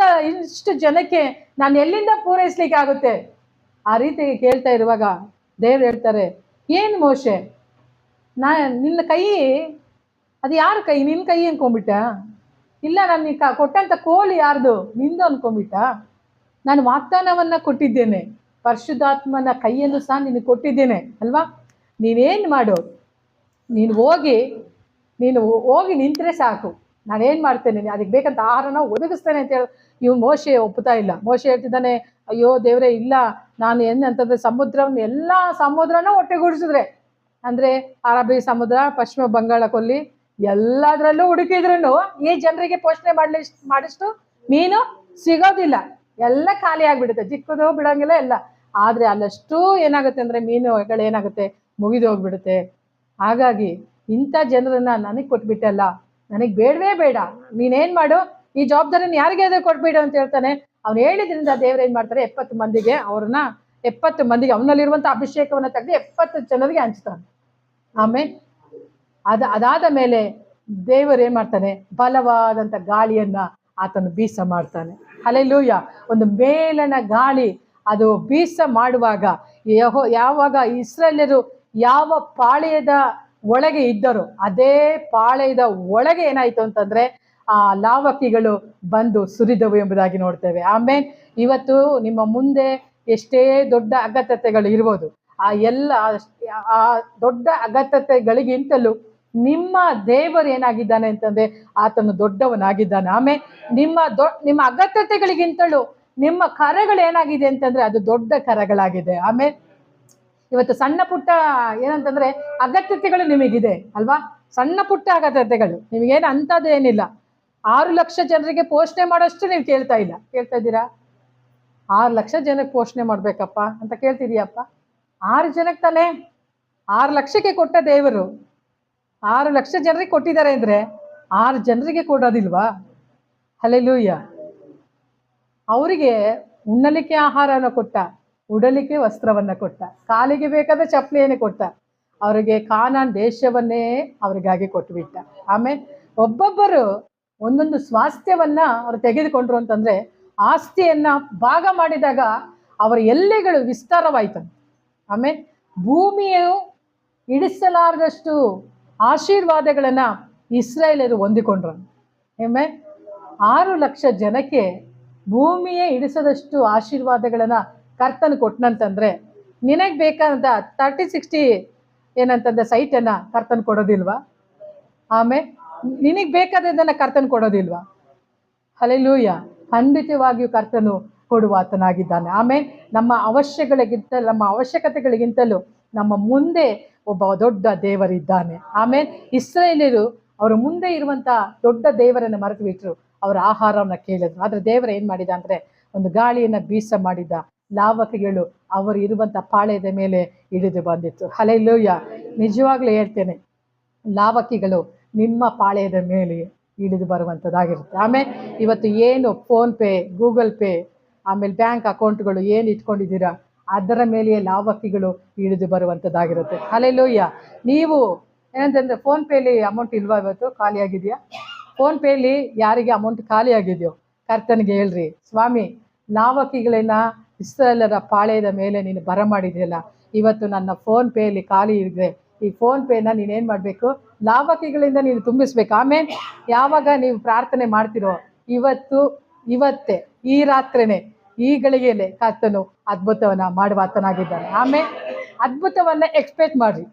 ಇಷ್ಟು ಜನಕ್ಕೆ ನಾನು ಎಲ್ಲಿಂದ ಪೂರೈಸ್ಲಿಕ್ಕೆ ಆಗುತ್ತೆ? ಆ ರೀತಿಯಾಗಿ ಕೇಳ್ತಾ ಇರುವಾಗ ದೇವ್ರು ಹೇಳ್ತಾರೆ, ಏನು ಮೋಶೆ, ನಿನ್ನ ಕೈ ಅದು ಯಾರ ಕೈ? ನಿನ್ನ ಕೈ ಅನ್ಕೊಂಬಿಟ್ಟ? ಇಲ್ಲ, ನಾನು ಕೊಟ್ಟಂತ ಕೋಲು ಯಾರ್ದು? ನಿಂದು ಅನ್ಕೊಂಬಿಟ್ಟ? ನಾನು ವಾಗ್ದಾನವನ್ನ ಕೊಟ್ಟಿದ್ದೇನೆ, ಪರಿಶುದ್ಧಾತ್ಮನ ಕೈಯನ್ನು ಸಹ ನಿನಗೆ ಕೊಟ್ಟಿದ್ದೇನೆ ಅಲ್ವಾ? ನೀನೇನು ಮಾಡು, ನೀನು ಹೋಗಿ ನಿಂತರೆ ಸಾಕು, ನಾನೇನು ಮಾಡ್ತೇನೆ, ಅದಕ್ಕೆ ಬೇಕಂತ ಆಹಾರನ ಒದಗಿಸ್ತೇನೆ ಅಂತ ಹೇಳಿ ಇವ್ ಮೋಶೆ ಒಪ್ಪುತ್ತಾ ಇಲ್ಲ. ಮೋಶೆ ಹೇಳ್ತಿದ್ದಾನೆ, ಅಯ್ಯೋ ದೇವರೇ, ಇಲ್ಲ, ನಾನು ಏನಂತಂದ್ರೆ ಎಲ್ಲ ಸಮುದ್ರನ ಒಟ್ಟೆಗೂಡಿಸಿದ್ರೆ, ಅಂದ್ರೆ ಅರಬ್ಬಿ ಸಮುದ್ರ, ಪಶ್ಚಿಮ ಬಂಗಾಳ ಕೊಲ್ಲಿ, ಎಲ್ಲದರಲ್ಲೂ ಹುಡುಕಿದ್ರು ಈ ಜನರಿಗೆ ಪೋಷಣೆ ಮಾಡಿಷ್ಟು ಮೀನು ಸಿಗೋದಿಲ್ಲ. ಎಲ್ಲ ಖಾಲಿ ಆಗ್ಬಿಡುತ್ತೆ, ಚಿಕ್ಕದು ಬಿಡಂಗಿಲ್ಲ ಎಲ್ಲ. ಆದ್ರೆ ಅಲ್ಲಷ್ಟು ಏನಾಗುತ್ತೆ ಅಂದ್ರೆ ಮೀನುಗಳು ಏನಾಗುತ್ತೆ, ಮುಗಿದು ಹೋಗ್ಬಿಡುತ್ತೆ. ಹಾಗಾಗಿ ಇಂಥ ಜನರನ್ನ ನನಗೆ ಕೊಟ್ಬಿಟ್ಟಲ್ಲ, ನನಗೆ ಬೇಡವೇ ಬೇಡ. ನೀನೇನ್ ಮಾಡು, ಈ ಜವಾಬ್ದಾರಿನ ಯಾರಿಗೆ ಅದೇ ಕೊಟ್ಬಿಡು ಅಂತ ಹೇಳ್ತಾನೆ. ಅವ್ನು ಹೇಳಿದ್ರಿಂದ ದೇವ್ರು ಏನ್ ಮಾಡ್ತಾರೆ, 70 ಮಂದಿಗೆ ಅವ್ರನ್ನ 70 ಮಂದಿಗೆ ಅವನಲ್ಲಿರುವಂತ ಅಭಿಷೇಕವನ್ನ ತೆಗೆದು 70 ಜನರಿಗೆ ಹಂಚ್ತಾನೆ. ಆಮೇಲೆ ಅದಾದ ಮೇಲೆ ದೇವರು ಏನ್ ಮಾಡ್ತಾನೆ, ಬಲವಾದಂತ ಗಾಳಿಯನ್ನ ಆತನು ಬೀಸ ಮಾಡ್ತಾನೆ. ಹಲ್ಲೆಲೂಯ. ಒಂದು ಮೇಲನ ಗಾಳಿ ಅದು ಬೀಸ ಮಾಡುವಾಗ ಯಾವಾಗ ಇಸ್ರಾಯೇಲ್ಯರು ಯಾವ ಪಾಳೆಯದ ಒಳಗೆ ಇದ್ದರು, ಅದೇ ಪಾಳೆಯದ ಒಳಗೆ ಏನಾಯ್ತು ಅಂತಂದ್ರೆ ಆ ಲಾವಕ್ಕಿಗಳು ಬಂದು ಸುರಿದವು ಎಂಬುದಾಗಿ ನೋಡ್ತೇವೆ. ಆಮೇಲೆ ಇವತ್ತು ನಿಮ್ಮ ಮುಂದೆ ಎಷ್ಟೇ ದೊಡ್ಡ ಅಗತ್ಯತೆಗಳು ಇರ್ಬೋದು, ಆ ದೊಡ್ಡ ಅಗತ್ಯತೆಗಳಿಗಿಂತಲೂ ನಿಮ್ಮ ದೇವರು ಏನಾಗಿದ್ದಾನೆ ಅಂತಂದ್ರೆ ಆತನು ದೊಡ್ಡವನಾಗಿದ್ದಾನೆ. ಆಮೇಲೆ ನಿಮ್ಮ ಅಗತ್ಯತೆಗಳಿಗಿಂತಲೂ ನಿಮ್ಮ ಕರಗಳು ಏನಾಗಿದೆ ಅಂತಂದ್ರೆ ಅದು ದೊಡ್ಡ ಕರಗಳಾಗಿದೆ. ಆಮೇಲೆ ಇವತ್ತು ಸಣ್ಣ ಪುಟ್ಟ ಏನಂತಂದ್ರೆ ಅಗತ್ಯತೆಗಳು ನಿಮಗಿದೆ ಅಲ್ವಾ? ಸಣ್ಣ ಪುಟ್ಟ ಅಗತ್ಯತೆಗಳು ನಿಮಗೇನು ಅಂಥದ್ದು ಏನಿಲ್ಲ. 6 ಲಕ್ಷ ಜನರಿಗೆ ಪೋಷಣೆ ಮಾಡೋಷ್ಟು ನೀವು ಕೇಳ್ತಾ ಇದ್ದೀರಾ? 6 ಲಕ್ಷ ಜನಕ್ಕೆ ಪೋಷಣೆ ಮಾಡ್ಬೇಕಪ್ಪ ಅಂತ ಕೇಳ್ತಿದೀಯಪ್ಪ? 6 ಜನಕ್ಕೆ ತಾನೇ? 6 ಲಕ್ಷಕ್ಕೆ ಕೊಟ್ಟ ದೇವರು 6 ಲಕ್ಷ ಜನರಿಗೆ ಕೊಟ್ಟಿದ್ದಾರೆ ಅಂದ್ರೆ 6 ಜನರಿಗೆ ಕೊಡೋದಿಲ್ವಾ? ಹಲ್ಲೆಲೂಯ. ಅವರಿಗೆ ಉಣ್ಣಲಿಕ್ಕೆ ಆಹಾರವನ್ನು ಕೊಟ್ಟ, ಉಡಲಿಕ್ಕೆ ವಸ್ತ್ರವನ್ನ ಕೊಟ್ಟ, ಕಾಲಿಗೆ ಬೇಕಾದ ಚಪ್ಪಲಿಯನ್ನೇ ಕೊಟ್ಟ, ಅವರಿಗೆ ಕಾನಾನ್ ದೇಶವನ್ನೇ ಅವರಿಗಾಗಿ ಕೊಟ್ಟುಬಿಟ್ಟ. ಆಮೇಲೆ ಒಬ್ಬೊಬ್ಬರು ಒಂದೊಂದು ಸ್ವಾಸ್ಥ್ಯವನ್ನ ಅವ್ರು ತೆಗೆದುಕೊಂಡ್ರು ಅಂತಂದ್ರೆ ಆಸ್ತಿಯನ್ನ ಭಾಗ ಮಾಡಿದಾಗ ಅವರ ಎಲ್ಲೆಗಳು ವಿಸ್ತಾರವಾಯ್ತು. ಆಮೇಲೆ ಭೂಮಿಯು ಇಡಿಸಲಾರದಷ್ಟು ಆಶೀರ್ವಾದಗಳನ್ನ ಇಸ್ರಾಯೇಲರು ಹೊಂದಿಕೊಂಡ್ರು. ಆಮೇಲೆ 6 ಲಕ್ಷ ಜನಕ್ಕೆ ಭೂಮಿಯೇ ಇಡಿಸದಷ್ಟು ಆಶೀರ್ವಾದಗಳನ್ನ ಕರ್ತನು ಕೊಟ್ಟನಂತಂದ್ರೆ ನಿನಗೆ ಬೇಕಾದಂತ 30-60 ಏನಂತಂದ್ರೆ ಸೈಟನ್ನ ಕರ್ತನು ಕೊಡೋದಿಲ್ವಾ? ಆಮೇಲೆ ನಿನಗೆ ಬೇಕಾದದನ್ನ ಕರ್ತನು ಕೊಡೋದಿಲ್ವಾ? ಹಲ್ಲೆಲೂಯ. ಖಂಡಿತವಾಗಿಯೂ ಕರ್ತನು ಕೊಡುವಾತನಾಗಿದ್ದಾನೆ. ಆಮೇಲೆ ನಮ್ಮ ಅವಶ್ಯಕತೆಗಳಿಗಿಂತಲೂ ನಮ್ಮ ಮುಂದೆ ಒಬ್ಬ ದೊಡ್ಡ ದೇವರಿದ್ದಾನೆ. ಆಮೇಲೆ ಇಸ್ರಾಯೇಲ್ಯರು ಅವರ ಮುಂದೆ ಇರುವಂತ ದೊಡ್ಡ ದೇವರನ್ನು ಮರೆತು ಬಿಟ್ರು, ಅವರ ಆಹಾರವನ್ನ ಕೇಳಿದ್ರು. ಆದ್ರೆ ದೇವರು ಏನ್ ಮಾಡಿದ ಅಂದ್ರೆ ಒಂದು ಗಾಳಿಯನ್ನ ಬೀಸ ಮಾಡಿದ, ಲಾವಕಿಗಳು ಅವರು ಇರುವಂತ ಪಾಳೆಯದ ಮೇಲೆ ಇಳಿದು ಬಂದಿತ್ತು. ಹಲ್ಲೆಲೂಯ. ನಿಜವಾಗ್ಲೂ ಹೇಳ್ತೇನೆ, ಲಾವಕಿಗಳು ನಿಮ್ಮ ಪಾಳೆಯದ ಮೇಲೆ ಇಳಿದು ಬರುವಂಥದ್ದಾಗಿರುತ್ತೆ. ಆಮೇಲೆ ಇವತ್ತು ಏನು ಫೋನ್ ಪೇ, ಗೂಗಲ್ ಪೇ, ಆಮೇಲೆ ಬ್ಯಾಂಕ್ ಅಕೌಂಟ್ಗಳು ಏನು ಇಟ್ಕೊಂಡಿದ್ದೀರಾ ಅದರ ಮೇಲೆಯೇ ಲಾವಕಿಗಳು ಇಳಿದು ಬರುವಂಥದ್ದಾಗಿರುತ್ತೆ. ಹಲ್ಲೆಲೂಯ. ನೀವು ಏನಂತಂದ್ರೆ ಫೋನ್ ಪೇಲಿ ಅಮೌಂಟ್ ಇಲ್ವಾ? ಇವತ್ತು ಖಾಲಿ ಆಗಿದೆಯಾ? ಫೋನ್ ಪೇಲಿ ಯಾರಿಗೆ ಅಮೌಂಟ್ ಖಾಲಿ ಆಗಿದೆಯೋ ಕರ್ತನಿಗೆ ಹೇಳ್ರಿ, ಸ್ವಾಮಿ ಲಾವಕಿಗಳನ್ನ ಇಸ್ರಾಯೇಲರ ಪಾಳೆಯದ ಮೇಲೆ ನೀನು ಬರಮಾಡಿದೆಯಲ್ಲ, ಇವತ್ತು ನನ್ನ ಫೋನ್ ಪೇಲಿ ಖಾಲಿ ಇದೆ. ಈ ಫೋನ್ ಪೇನ ನೀನೇನು ಮಾಡಬೇಕು, ಲಾವಕಿಗಳಿಂದ ನೀನು ತುಂಬಿಸ್ಬೇಕು. ಆಮೇಲೆ ಯಾವಾಗ ನೀವು ಪ್ರಾರ್ಥನೆ ಮಾಡ್ತಿರೋ ಇವತ್ತೇ ಈ ರಾತ್ರಿನೇ ಈ ಗಳಿಗೆಯಲ್ಲೇ ಕರ್ತನು ಅದ್ಭುತವನ್ನ ಮಾಡುವಾತನಾಗಿದ್ದಾನೆ. ಆಮೇಲೆ ಅದ್ಭುತವನ್ನ ಎಕ್ಸ್ಪೆಕ್ಟ್ ಮಾಡ್ರಿ.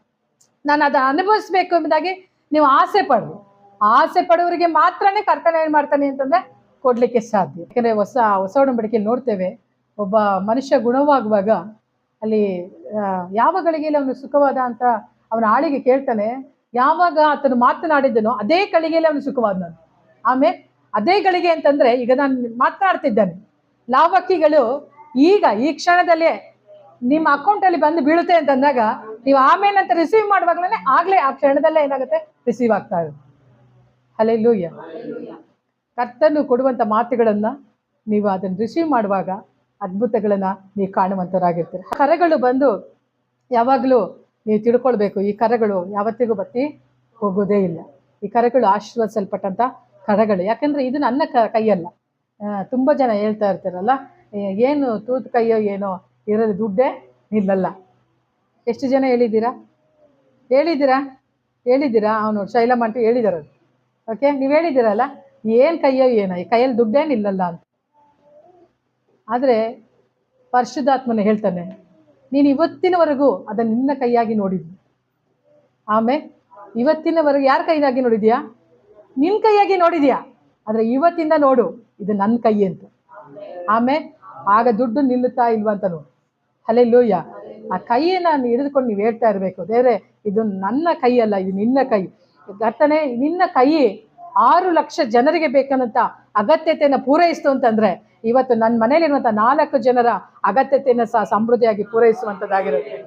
ನಾನು ಅದನ್ನು ಅನುಭವಿಸ್ಬೇಕು ಎಂಬುದಾಗಿ ನೀವು ಆಸೆ ಪಡ್ರಿ. ಆಸೆ ಪಡುವವರಿಗೆ ಮಾತ್ರನೇ ಕರ್ತನ ಏನ್ ಮಾಡ್ತಾನೆ ಅಂತಂದ್ರೆ ಕೊಡ್ಲಿಕ್ಕೆ ಸಾಧ್ಯ. ಯಾಕಂದ್ರೆ ಹೊಸ ಒಡಂಬಡಿಕೆಯಲ್ಲಿ ನೋಡ್ತೇವೆ, ಒಬ್ಬ ಮನುಷ್ಯ ಗುಣವಾಗುವಾಗ ಅಲ್ಲಿ ಯಾವ ಗಳಿಗೆಯಲ್ಲಿ ಅವನು ಸುಖವಾದ ಅಂತ ಅವನ ಆಳಿಗೆ ಕೇಳ್ತಾನೆ. ಯಾವಾಗ ಆತನು ಮಾತನಾಡಿದ್ದನೋ ಅದೇ ಗಳಿಗೆಯಲ್ಲಿ ಅವನು ಸುಖವಾದ. ನಾನು ಆಮೇಲೆ ಅದೇ ಗಳಿಗೆ ಅಂತಂದ್ರೆ ಈಗ ನಾನು ಮಾತನಾಡ್ತಿದ್ದಾನೆ, ಲಾವಕ್ಕಿಗಳು ಈಗ ಈ ಕ್ಷಣದಲ್ಲೇ ನಿಮ್ಮ ಅಕೌಂಟಲ್ಲಿ ಬಂದು ಬೀಳುತ್ತೆ ಅಂತಂದಾಗ ನೀವು ಆಮೇಲೆ ಅಂತ ರಿಸೀವ್ ಮಾಡುವಾಗಲೇ ಆಗ್ಲೇ ಆ ಕ್ಷಣದಲ್ಲೇ ಏನಾಗುತ್ತೆ, ರಿಸೀವ್ ಆಗ್ತಾ ಇರುತ್ತೆ. ಹಲ್ಲೆಲೂಯಾ. ಕರ್ತನು ಕೊಡುವಂಥ ಮಾತುಗಳನ್ನ ನೀವು ಅದನ್ನು ರಿಸೀವ್ ಮಾಡುವಾಗ ಅದ್ಭುತಗಳನ್ನ ನೀವು ಕಾಣುವಂಥವರಾಗಿರ್ತೀರಿ. ಕರೆಗಳು ಬಂದು ಯಾವಾಗಲೂ ನೀವು ತಿಳ್ಕೊಳ್ಬೇಕು, ಈ ಕರೆಗಳು ಯಾವತ್ತಿಗೂ ಬತ್ತಿ ಹೋಗೋದೇ ಇಲ್ಲ. ಈ ಕರೆಗಳು ಆಶೀರ್ವದಿಸಲ್ಪಟ್ಟಂಥ ಕರೆಗಳು. ಯಾಕಂದ್ರೆ ಇದು ನನ್ನ ಕೈಯಲ್ಲ. ತುಂಬ ಜನ ಹೇಳ್ತಾ ಇರ್ತಾರಲ್ಲ, ಏನು ತೂತು ಕೈಯೋ ಏನೋ, ಇರೋದು ದುಡ್ಡೇ ನಿಲ್ಲಲ್ಲ. ಎಷ್ಟು ಜನ ಹೇಳಿದ್ದೀರಾ ಅವನು ಶೈಲಮ್ಮ ಅಂತ ಹೇಳಿದಾರೆ. ಓಕೆ, ನೀವು ಹೇಳಿದ್ದೀರಲ್ಲ, ಏನು ಕೈಯೋ ಏನೋ, ಈ ಕೈಯಲ್ಲಿ ದುಡ್ಡೇ ನಿಲ್ಲಲ್ಲ ಅಂತ. ಆದರೆ ಪರಿಶುದ್ಧಾತ್ಮನು ಹೇಳ್ತಾನೆ, ನೀನು ಇವತ್ತಿನವರೆಗೂ ಅದನ್ನು ನಿನ್ನ ಕೈಯಾಗಿ ನೋಡಿದ್ವಿ. ಆಮೇಲೆ ಇವತ್ತಿನವರೆಗೂ ಯಾರ ಕೈಯಾಗಿ ನೋಡಿದ್ಯಾ? ನಿನ್ನ ಕೈಯಾಗಿ ನೋಡಿದ್ಯಾ. ಆದರೆ ಇವತ್ತಿಂದ ನೋಡು, ಇದು ನನ್ನ ಕೈ ಅಂತ. ಆಮೇಲೆ ಆಗ ದುಡ್ಡು ನಿಲ್ಲುತ್ತಾ ಇಲ್ವಾ ಅಂತ ನೋಡು. ಹಲ್ಲೆಲೂಯಾ. ಆ ಕೈಯನ್ನು ಹಿಡಿದುಕೊಂಡು ನೀವು ಹೇಳ್ತಾ ಇರಬೇಕು, ದೇವರೇ ಇದು ನನ್ನ ಕೈ ಅಲ್ಲ, ಇದು ನಿನ್ನ ಕೈ. ಕರ್ತನೇ, ನಿನ್ನ ಕೈ 6 ಲಕ್ಷ ಜನರಿಗೆ ಬೇಕನ್ನಂತ ಅಗತ್ಯತೆಯನ್ನು ಪೂರೈಸ್ತು ಅಂತಂದ್ರೆ ಇವತ್ತು ನನ್ನ ಮನೇಲಿರುವಂಥ 4 ಜನರ ಅಗತ್ಯತೆಯನ್ನು ಸಹ ಸಮೃದ್ಧಿಯಾಗಿ ಪೂರೈಸುವಂಥದ್ದಾಗಿರುತ್ತೆ.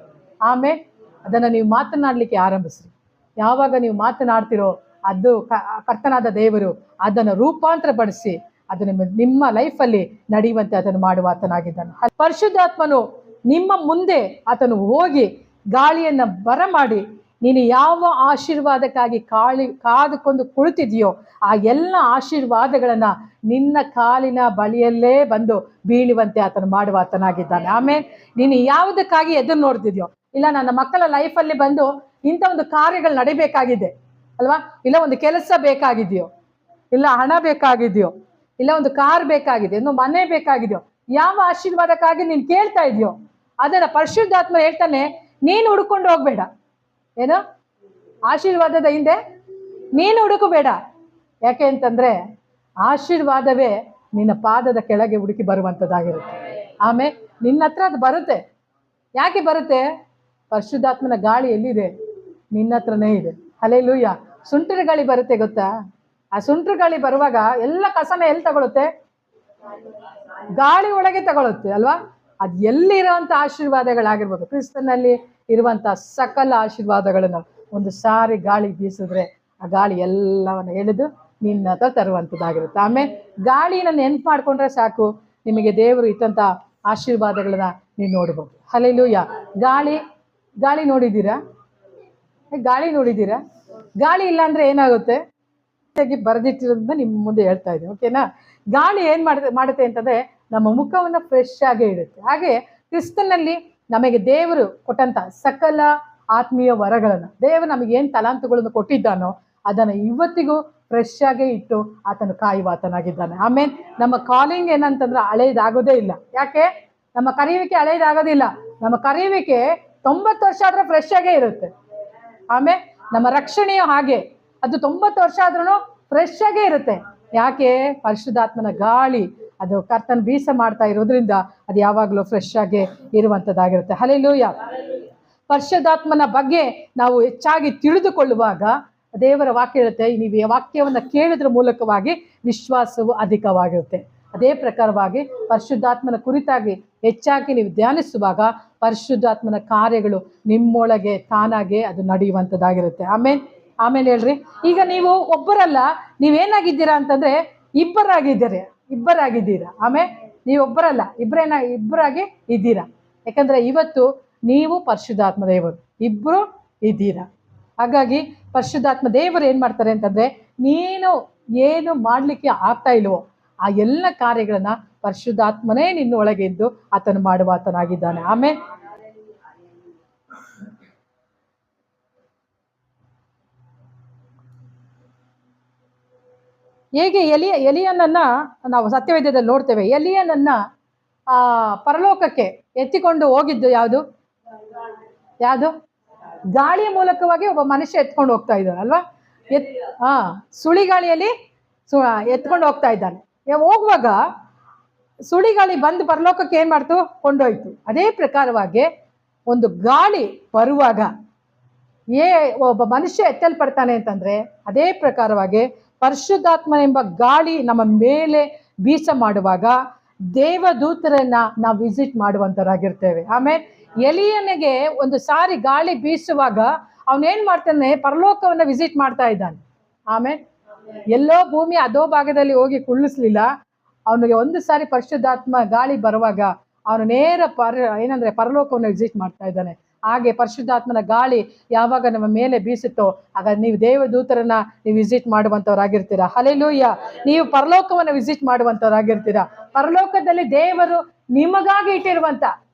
ಆಮೇಲೆ ಅದನ್ನು ನೀವು ಮಾತನಾಡಲಿಕ್ಕೆ ಆರಂಭಿಸ್ರಿ. ಯಾವಾಗ ನೀವು ಮಾತನಾಡ್ತಿರೋ ಅದು ಕರ್ತನಾದ ದೇವರು ಅದನ್ನು ರೂಪಾಂತರಪಡಿಸಿ ಅದು ನಿಮ್ಮ ಲೈಫಲ್ಲಿ ನಡೆಯುವಂತೆ ಅದನ್ನು ಮಾಡುವ ಆತನಾಗಿದ್ದಾನೆ. ಪರಿಶುದ್ಧಾತ್ಮನು ನಿಮ್ಮ ಮುಂದೆ ಆತನು ಹೋಗಿ ಗಾಳಿಯನ್ನು ಬರಮಾಡಿ ನೀನು ಯಾವ ಆಶೀರ್ವಾದಕ್ಕಾಗಿ ಕಾದುಕೊಂಡು ಕುಳಿತಿದೆಯೋ ಆ ಎಲ್ಲ ಆಶೀರ್ವಾದಗಳನ್ನು ನಿನ್ನ ಕಾಲಿನ ಬಳಿಯಲ್ಲೇ ಬಂದು ಬೀಳುವಂತೆ ಆತನು ಮಾಡುವ ಆತನಾಗಿದ್ದಾನೆ. ಆಮೇಲೆ ನೀನು ಯಾವುದಕ್ಕಾಗಿ ಎದುರು ನೋಡ್ತಿದ್ಯೋ, ಇಲ್ಲ ನನ್ನ ಮಕ್ಕಳ ಲೈಫಲ್ಲಿ ಬಂದು ಇಂಥ ಒಂದು ಕಾರ್ಯಗಳು ನಡಿಬೇಕಾಗಿದೆ ಅಲ್ವಾ, ಇಲ್ಲ ಒಂದು ಕೆಲಸ ಬೇಕಾಗಿದೆಯೋ, ಇಲ್ಲ ಹಣ ಬೇಕಾಗಿದೆಯೋ, ಇಲ್ಲ ಒಂದು ಕಾರ್ ಬೇಕಾಗಿದೆ, ಇನ್ನು ಮನೆ ಬೇಕಾಗಿದೆಯೋ, ಯಾವ ಆಶೀರ್ವಾದಕ್ಕಾಗಿ ನೀನು ಕೇಳ್ತಾ ಇದೆಯೋ ಅದನ್ನ ಪರಿಶುದ್ಧಾತ್ಮ ಹೇಳ್ತಾನೆ, ನೀನು ಹುಡ್ಕೊಂಡು ಹೋಗ್ಬೇಡ. ಏನು ಆಶೀರ್ವಾದದ ಹಿಂದೆ ನೀನು ಹುಡುಕಬೇಡ. ಯಾಕೆ ಅಂತಂದ್ರೆ ಆಶೀರ್ವಾದವೇ ನಿನ್ನ ಪಾದದ ಕೆಳಗೆ ಹುಡುಕಿ ಬರುವಂಥದ್ದಾಗಿರುತ್ತೆ. ಆಮೇಲೆ ನಿನ್ನ ಹತ್ರ ಅದು ಬರುತ್ತೆ. ಯಾಕೆ ಬರುತ್ತೆ? ಪರಿಶುದ್ಧಾತ್ಮನ ಗಾಳಿ ಎಲ್ಲಿದೆ? ನಿನ್ನ ಹತ್ರನೇ ಇದೆ. ಹಲ್ಲೆಲೂಯಾ. ಸುಂಟರ ಗಾಳಿ ಬರುತ್ತೆ ಗೊತ್ತಾ? ಆ ಸುಂಟರ ಗಾಳಿ ಬರುವಾಗ ಎಲ್ಲ ಕಸನ ಎಲ್ಲಿ ತಗೊಳುತ್ತೆ? ಗಾಳಿ ಒಳಗೆ ತಗೊಳುತ್ತೆ ಅಲ್ವಾ. ಅದು ಎಲ್ಲಿರುವಂಥ ಆಶೀರ್ವಾದಗಳಾಗಿರ್ಬೋದು, ಕ್ರಿಸ್ತನಲ್ಲಿ ಇರುವಂಥ ಸಕಲ ಆಶೀರ್ವಾದಗಳನ್ನು ಒಂದು ಸಾರಿ ಗಾಳಿ ಬೀಸಿದ್ರೆ ಆ ಗಾಳಿ ಎಲ್ಲವನ್ನು ಎಳೆದು ನಿನ್ನ ಹತ್ರ ತರುವಂಥದ್ದಾಗಿರುತ್ತೆ. ಆಮೇಲೆ ಗಾಳಿನ ನೆನ್ಪು ಮಾಡ್ಕೊಂಡ್ರೆ ಸಾಕು, ನಿಮಗೆ ದೇವರು ಇಟ್ಟಂಥ ಆಶೀರ್ವಾದಗಳನ್ನ ನೀವು ನೋಡ್ಬೋದು. ಹಲ್ಲೆಲೂಯಾ. ಗಾಳಿ ನೋಡಿದ್ದೀರಾ? ಗಾಳಿ ಇಲ್ಲ ಅಂದ್ರೆ ಏನಾಗುತ್ತೆ? ಬರೆದಿಟ್ಟಿರೋದನ್ನ ನಿಮ್ಮ ಮುಂದೆ ಹೇಳ್ತಾ ಇದ್ದೀನಿ, ಓಕೆನಾ? ಗಾಳಿ ಏನು ಮಾಡುತ್ತೆ ಅಂತಂದ್ರೆ ನಮ್ಮ ಮುಖವನ್ನು ಫ್ರೆಶ್ ಆಗೇ ಇಡುತ್ತೆ. ಹಾಗೆ ಕ್ರಿಸ್ತನಲ್ಲಿ ನಮಗೆ ದೇವರು ಕೊಟ್ಟಂತ ಸಕಲ ಆತ್ಮೀಯ ವರಗಳನ್ನು, ದೇವರು ನಮಗೆ ಏನು ತಲಾಂತುಗಳನ್ನು ಕೊಟ್ಟಿದ್ದಾನೋ ಅದನ್ನು ಇವತ್ತಿಗೂ ಫ್ರೆಶ್ ಆಗೇ ಇಟ್ಟು ಆತನು ಕಾಯುವ ಆತನಾಗಿದ್ದಾನೆ. ಆಮೇಲೆ ನಮ್ಮ ಕಾಲಿಂಗ್ ಏನಂತಂದ್ರೆ ಹಳೇದಾಗೋದೇ ಇಲ್ಲ. ಯಾಕೆ? ನಮ್ಮ ಕರೆಯುವಿಕೆ ಹಳೇದಾಗೋದಿಲ್ಲ. ನಮ್ಮ ಕರೆಯುವಿಕೆ 90 ವರ್ಷ ಆದ್ರೆ ಫ್ರೆಶ್ ಆಗೇ ಇರುತ್ತೆ. ಆಮೇಲೆ ನಮ್ಮ ರಕ್ಷಣೆಯು ಹಾಗೆ, ಅದು 90 ವರ್ಷ ಆದ್ರೂ ಫ್ರೆಶ್ ಆಗೇ ಇರುತ್ತೆ. ಯಾಕೆ? ಪರಿಶುದ್ಧಾತ್ಮನ ಗಾಳಿ ಅದು ಕರ್ತನ ಬೀಸ ಮಾಡ್ತಾ ಇರೋದ್ರಿಂದ ಅದು ಯಾವಾಗಲೂ ಫ್ರೆಶ್ ಆಗಿ ಇರುವಂಥದ್ದಾಗಿರುತ್ತೆ. ಹಲ್ಲೆಲೂಯಾ. ಪರಿಶುದ್ಧಾತ್ಮನ ಬಗ್ಗೆ ನಾವು ಹೆಚ್ಚಾಗಿ ತಿಳಿದುಕೊಳ್ಳುವಾಗ ದೇವರ ವಾಕ್ಯ ಹೇಳುತ್ತೆ, ನೀವು ಈ ವಾಕ್ಯವನ್ನು ಕೇಳಿದ್ರ ಮೂಲಕವಾಗಿ ವಿಶ್ವಾಸವು ಅಧಿಕವಾಗಿರುತ್ತೆ. ಅದೇ ಪ್ರಕಾರವಾಗಿ ಪರಿಶುದ್ಧಾತ್ಮನ ಕುರಿತಾಗಿ ಹೆಚ್ಚಾಗಿ ನೀವು ಧ್ಯಾನಿಸುವಾಗ ಪರಿಶುದ್ಧಾತ್ಮನ ಕಾರ್ಯಗಳು ನಿಮ್ಮೊಳಗೆ ತಾನಾಗೆ ಅದು ನಡೆಯುವಂಥದ್ದಾಗಿರುತ್ತೆ. ಆಮೇಲೆ ಹೇಳ್ರಿ, ಈಗ ನೀವು ಒಬ್ಬರಲ್ಲ, ನೀವೇನಾಗಿದ್ದೀರಾ ಅಂತಂದ್ರೆ ಇಬ್ಬರಾಗಿದ್ದೀರಾ. ಆಮೇಲೆ ನೀವು ಒಬ್ಬರಲ್ಲ, ಇಬ್ಬರಾಗಿ ಇದ್ದೀರಾ. ಯಾಕಂದ್ರೆ ಇವತ್ತು ನೀವು ಪರಿಶುದ್ಧಾತ್ಮ ದೇವರು ಇಬ್ಬರು ಇದ್ದೀರಾ. ಹಾಗಾಗಿ ಪರಿಶುದ್ಧಾತ್ಮ ದೇವರು ಏನು ಮಾಡ್ತಾರೆ ಅಂತಂದ್ರೆ, ನೀನು ಏನು ಮಾಡಲಿಕ್ಕೆ ಆಗ್ತಾ ಇಲ್ವೋ ಆ ಎಲ್ಲ ಕಾರ್ಯಗಳನ್ನ ಪರಿಶುದ್ಧಾತ್ಮನೇ ನಿನ್ನ ಒಳಗೆ ಇದ್ದು ಆತನು ಮಾಡುವ ಆತನಾಗಿದ್ದಾನೆ. ಆಮೇಲೆ ಹೇಗೆ ಎಲಿಯನನ್ನ ನಾವು ಸತ್ಯವೇದ್ಯದಲ್ಲಿ ನೋಡ್ತೇವೆ. ಎಲಿಯನನ್ನ ಪರಲೋಕಕ್ಕೆ ಎತ್ತಿಕೊಂಡು ಹೋಗಿದ್ದು ಯಾವುದು? ಗಾಳಿಯ ಮೂಲಕವಾಗಿ ಒಬ್ಬ ಮನುಷ್ಯ ಎತ್ಕೊಂಡು ಹೋಗ್ತಾ ಇದ್ದಾನೆ ಅಲ್ವಾ. ಎತ್ ಸುಳಿಗಾಳಿಯಲ್ಲಿ ಎತ್ಕೊಂಡು ಹೋಗ್ತಾ ಇದ್ದಾನೆ. ಹೋಗುವಾಗ ಸುಳಿಗಾಳಿ ಬಂದು ಪರಲೋಕಕ್ಕೆ ಏನ್ ಮಾಡ್ತು? ಕೊಂಡೋಯ್ತು. ಅದೇ ಪ್ರಕಾರವಾಗಿ ಒಂದು ಗಾಳಿ ಬರುವಾಗ ಒಬ್ಬ ಮನುಷ್ಯ ಎತ್ತಲ್ಪಡ್ತಾನೆ ಅಂತಂದ್ರೆ, ಅದೇ ಪ್ರಕಾರವಾಗಿ ಪರಿಶುದ್ಧಾತ್ಮನೆಂಬ ಗಾಳಿ ನಮ್ಮ ಮೇಲೆ ಬೀಸ ಮಾಡುವಾಗ ದೇವದೂತರನ್ನ ನಾವು ವಿಸಿಟ್ ಮಾಡುವಂತರಾಗಿರ್ತೇವೆ. ಆಮೇಲೆ ಎಲಿಯನಿಗೆ ಒಂದು ಸಾರಿ ಗಾಳಿ ಬೀಸುವಾಗ ಅವನೇನ್ ಮಾಡ್ತಾನೆ? ಪರಲೋಕವನ್ನ ವಿಸಿಟ್ ಮಾಡ್ತಾ ಇದ್ದಾನೆ. ಆಮೇಲೆ ಎಲ್ಲೋ ಭೂಮಿ ಅದೋ ಭಾಗದಲ್ಲಿ ಹೋಗಿ ಕುಳ್ಳಿಸ್ಲಿಲ್ಲ. ಅವನಿಗೆ ಒಂದು ಸಾರಿ ಪರಿಶುದ್ಧಾತ್ಮ ಗಾಳಿ ಬರುವಾಗ ಅವನು ನೇರ ಏನಂದ್ರೆ ಪರಲೋಕವನ್ನು ವಿಸಿಟ್ ಮಾಡ್ತಾ ಇದ್ದಾನೆ. ಹಾಗೆ ಪರಿಶುದ್ಧಾತ್ಮನ ಗಾಳಿ ಯಾವಾಗ ನಮ್ಮ ಮೇಲೆ ಬೀಸುತ್ತೋ ಆಗ ನೀವು ದೇವದೂತರನ್ನ ನೀವು ವಿಸಿಟ್ ಮಾಡುವಂತವರಾಗಿರ್ತೀರಾ. ಹಲ್ಲೆಲೂಯಾ. ನೀವು ಪರಲೋಕವನ್ನು ವಿಸಿಟ್ ಮಾಡುವಂತವರಾಗಿರ್ತೀರಾ. ಪರಲೋಕದಲ್ಲಿ ದೇವರು ನಿಮಗಾಗಿ ಇಟ್ಟಿರುವಂತ